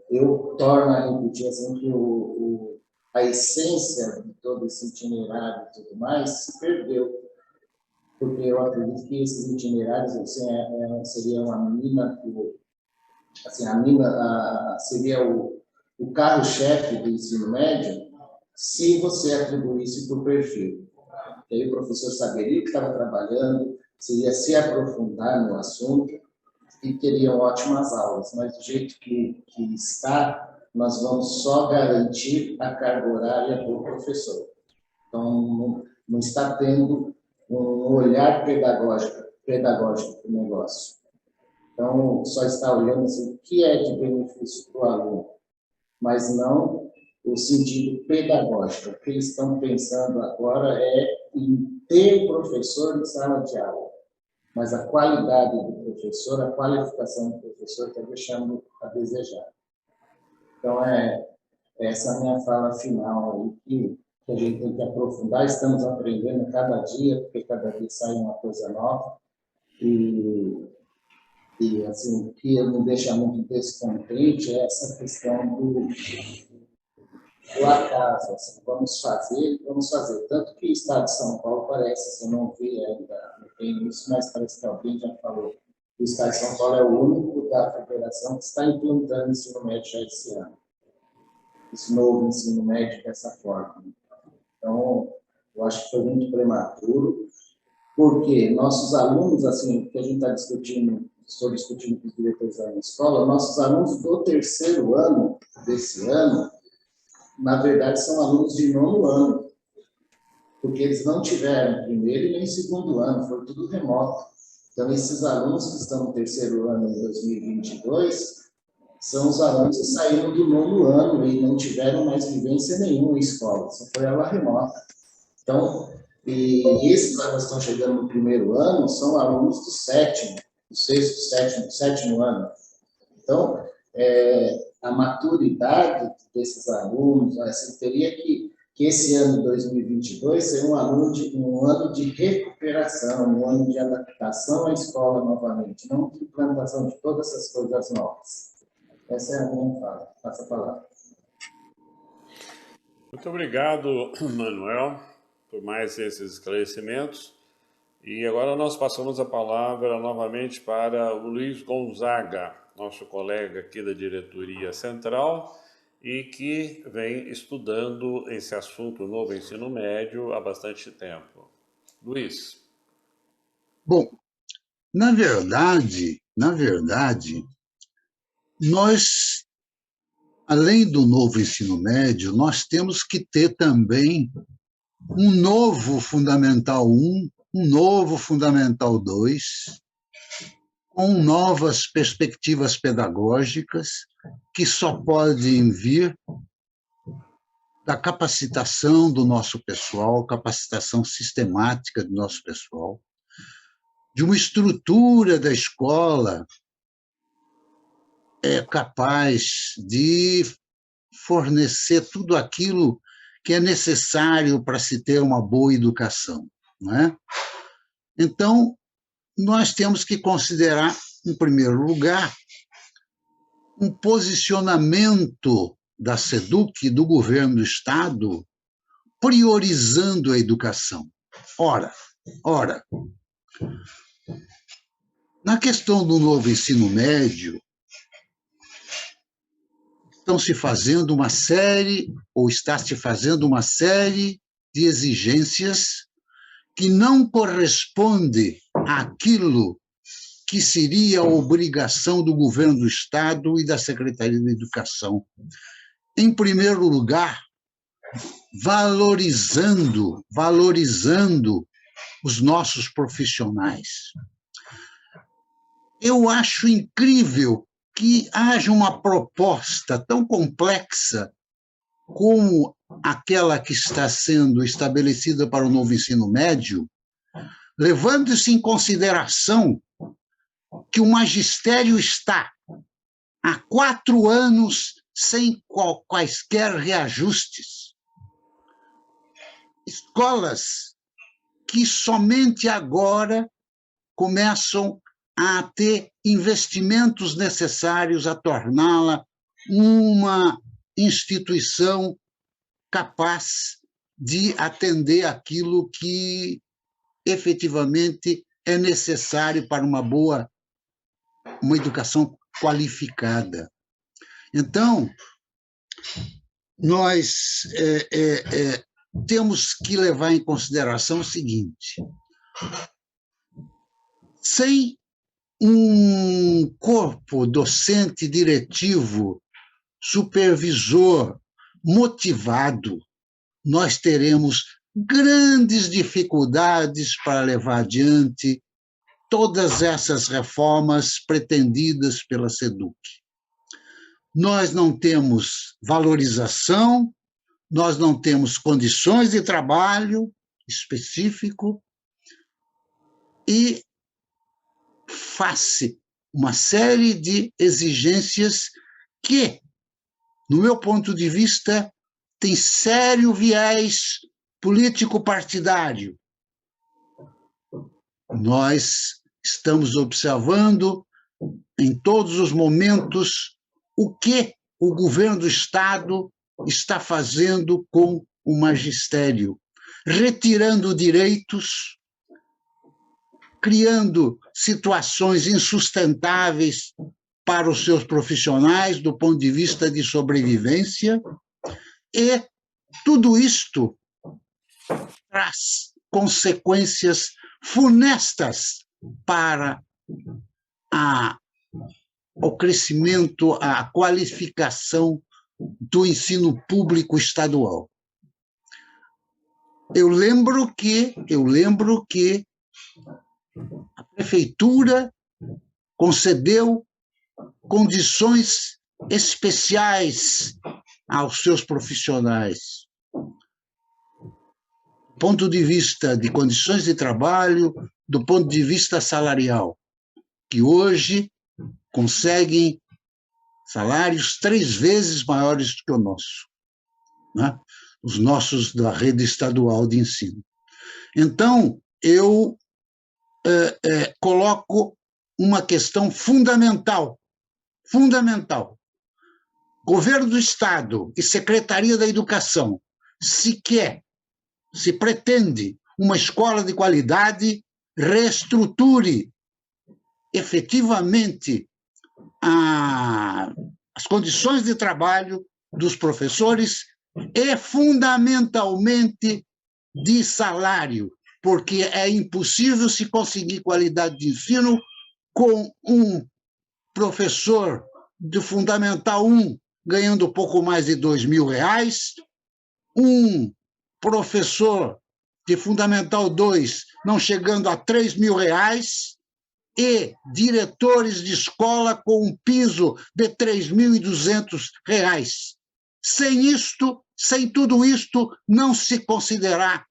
eu torno a repetir assim, que a essência de todo esse itinerário e tudo mais se perdeu, porque eu acredito que esses itinerários assim, seria uma mina, assim, seria o carro-chefe do ensino médio, se você atribuísse por perfil. E aí o professor saberia que estava trabalhando, seria se aprofundar no assunto e teriam ótimas aulas, mas do jeito que está, nós vamos só garantir a carga horária do professor. Então, não está tendo um olhar pedagógico para o negócio. Então, só está olhando assim, o que é de benefício para o aluno, mas não o sentido pedagógico. O que eles estão pensando agora é em ter o professor em sala de aula, mas a qualidade do professor, a qualificação do professor está deixando a desejar. Então, essa minha fala final aí, que a gente tem que aprofundar. Estamos aprendendo cada dia, porque cada dia sai uma coisa nova. E assim, o que me deixa muito descontente é essa questão do acaso. Assim, vamos fazer. Tanto que o Estado de São Paulo parece, se eu não vi ainda, não tem isso, mas parece que alguém já falou. O Estado de São Paulo é o único da federação que está implantando o ensino médio já esse ano. Esse novo ensino médio dessa forma. Então, eu acho que foi muito prematuro, porque nossos alunos, assim, que a gente está discutindo, estou discutindo com os diretores da escola, nossos alunos do 3º ano desse ano, na verdade, são alunos de 9º ano, porque eles não tiveram 1º e nem 2º ano, foi tudo remoto. Então, esses alunos que estão no 3º ano em 2022, são os alunos que saíram do 9º ano e não tiveram mais vivência nenhuma em escola, só foi aula remota. Então, e esses alunos que estão chegando no 1º ano são alunos do 7º, do 6º, 7º ano. Então, a maturidade desses alunos, assim, teria que esse ano de 2022 ser um ano de recuperação, um ano de adaptação à escola novamente, não de implantação de todas essas coisas novas. Essa é a minha fala. Passa a palavra. Muito obrigado, Manuel, por mais esses esclarecimentos. E agora nós passamos a palavra novamente para o Luiz Gonzaga, nosso colega aqui da diretoria central, e que vem estudando esse assunto novo ensino médio há bastante tempo. Luiz. Bom, na verdade, nós, além do novo ensino médio, nós temos que ter também um novo Fundamental 1, um novo Fundamental 2, com novas perspectivas pedagógicas que só podem vir da capacitação do nosso pessoal, capacitação sistemática do nosso pessoal, de uma estrutura da escola capaz de fornecer tudo aquilo que é necessário para se ter uma boa educação, não é? Então, nós temos que considerar, em primeiro lugar, um posicionamento da SEDUC, do governo do Estado, priorizando a educação. Ora, na questão do novo ensino médio, estão se fazendo uma série, ou está se fazendo uma série de exigências que não corresponde àquilo que seria a obrigação do governo do Estado e da Secretaria da Educação. Em primeiro lugar, valorizando os nossos profissionais. Eu acho incrível que haja uma proposta tão complexa como aquela que está sendo estabelecida para o novo ensino médio, levando-se em consideração que o magistério está há 4 anos sem quaisquer reajustes. Escolas que somente agora começam a ter investimentos necessários a torná-la uma instituição capaz de atender aquilo que efetivamente é necessário para uma educação qualificada. Então, nós temos que levar em consideração o seguinte: sem um corpo docente, diretivo, supervisor, motivado, nós teremos grandes dificuldades para levar adiante todas essas reformas pretendidas pela SEDUC. Nós não temos valorização, nós não temos condições de trabalho específico e face uma série de exigências que, no meu ponto de vista, tem sério viés político-partidário. Nós estamos observando em todos os momentos o que o governo do Estado está fazendo com o magistério, retirando direitos, criando situações insustentáveis para os seus profissionais do ponto de vista de sobrevivência, e tudo isto traz consequências funestas para o crescimento, a qualificação do ensino público estadual. Eu lembro que a prefeitura concedeu condições especiais aos seus profissionais, do ponto de vista de condições de trabalho, do ponto de vista salarial, que hoje conseguem salários 3 vezes maiores do que o nosso, né? Os nossos da rede estadual de ensino. Então, eu coloco uma questão fundamental. Governo do Estado e Secretaria da Educação, se pretende uma escola de qualidade, reestruture efetivamente as condições de trabalho dos professores e, fundamentalmente, de salário, porque é impossível se conseguir qualidade de ensino com um professor de Fundamental 1 ganhando pouco mais de R$ 2.000, um professor de Fundamental 2 não chegando a R$ 3.000 e diretores de escola com um piso de R$ 3.200. Sem tudo isto, não se conseguirá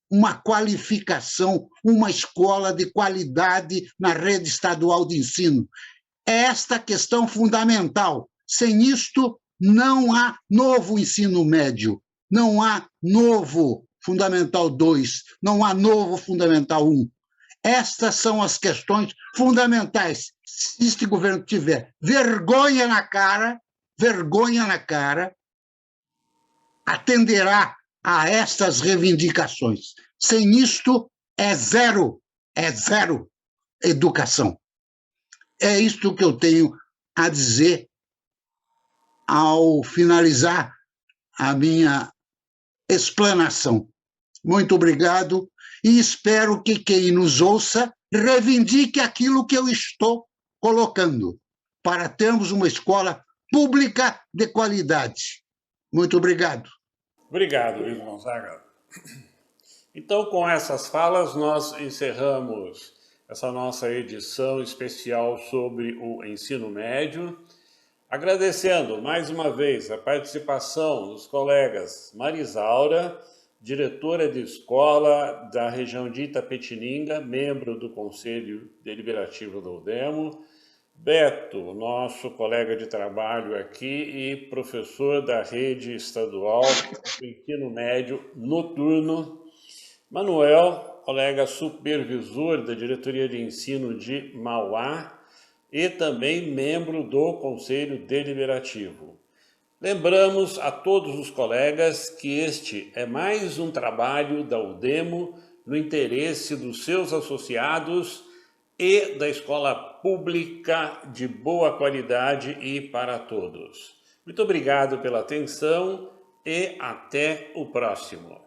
uma qualificação, uma escola de qualidade na rede estadual de ensino. É esta questão fundamental. Sem isto, não há novo ensino médio, não há novo Fundamental 2, não há novo Fundamental 1. Estas são as questões fundamentais. Se este governo tiver vergonha na cara, atenderá a estas reivindicações. Sem isto, é zero educação. É isto que eu tenho a dizer ao finalizar a minha explanação. Muito obrigado e espero que quem nos ouça reivindique aquilo que eu estou colocando, para termos uma escola pública de qualidade. Muito obrigado. Obrigado, Luiz Gonzaga. Então, com essas falas, nós encerramos essa nossa edição especial sobre o ensino médio, agradecendo mais uma vez a participação dos colegas Marisaura, diretora de escola da região de Itapetininga, membro do Conselho Deliberativo do UDEMO, Beto, nosso colega de trabalho aqui e professor da rede estadual do ensino médio noturno, Manuel, colega supervisor da diretoria de ensino de Mauá e também membro do Conselho Deliberativo. Lembramos a todos os colegas que este é mais um trabalho da UDEMO no interesse dos seus associados e da escola pública de boa qualidade e para todos. Muito obrigado pela atenção e até o próximo.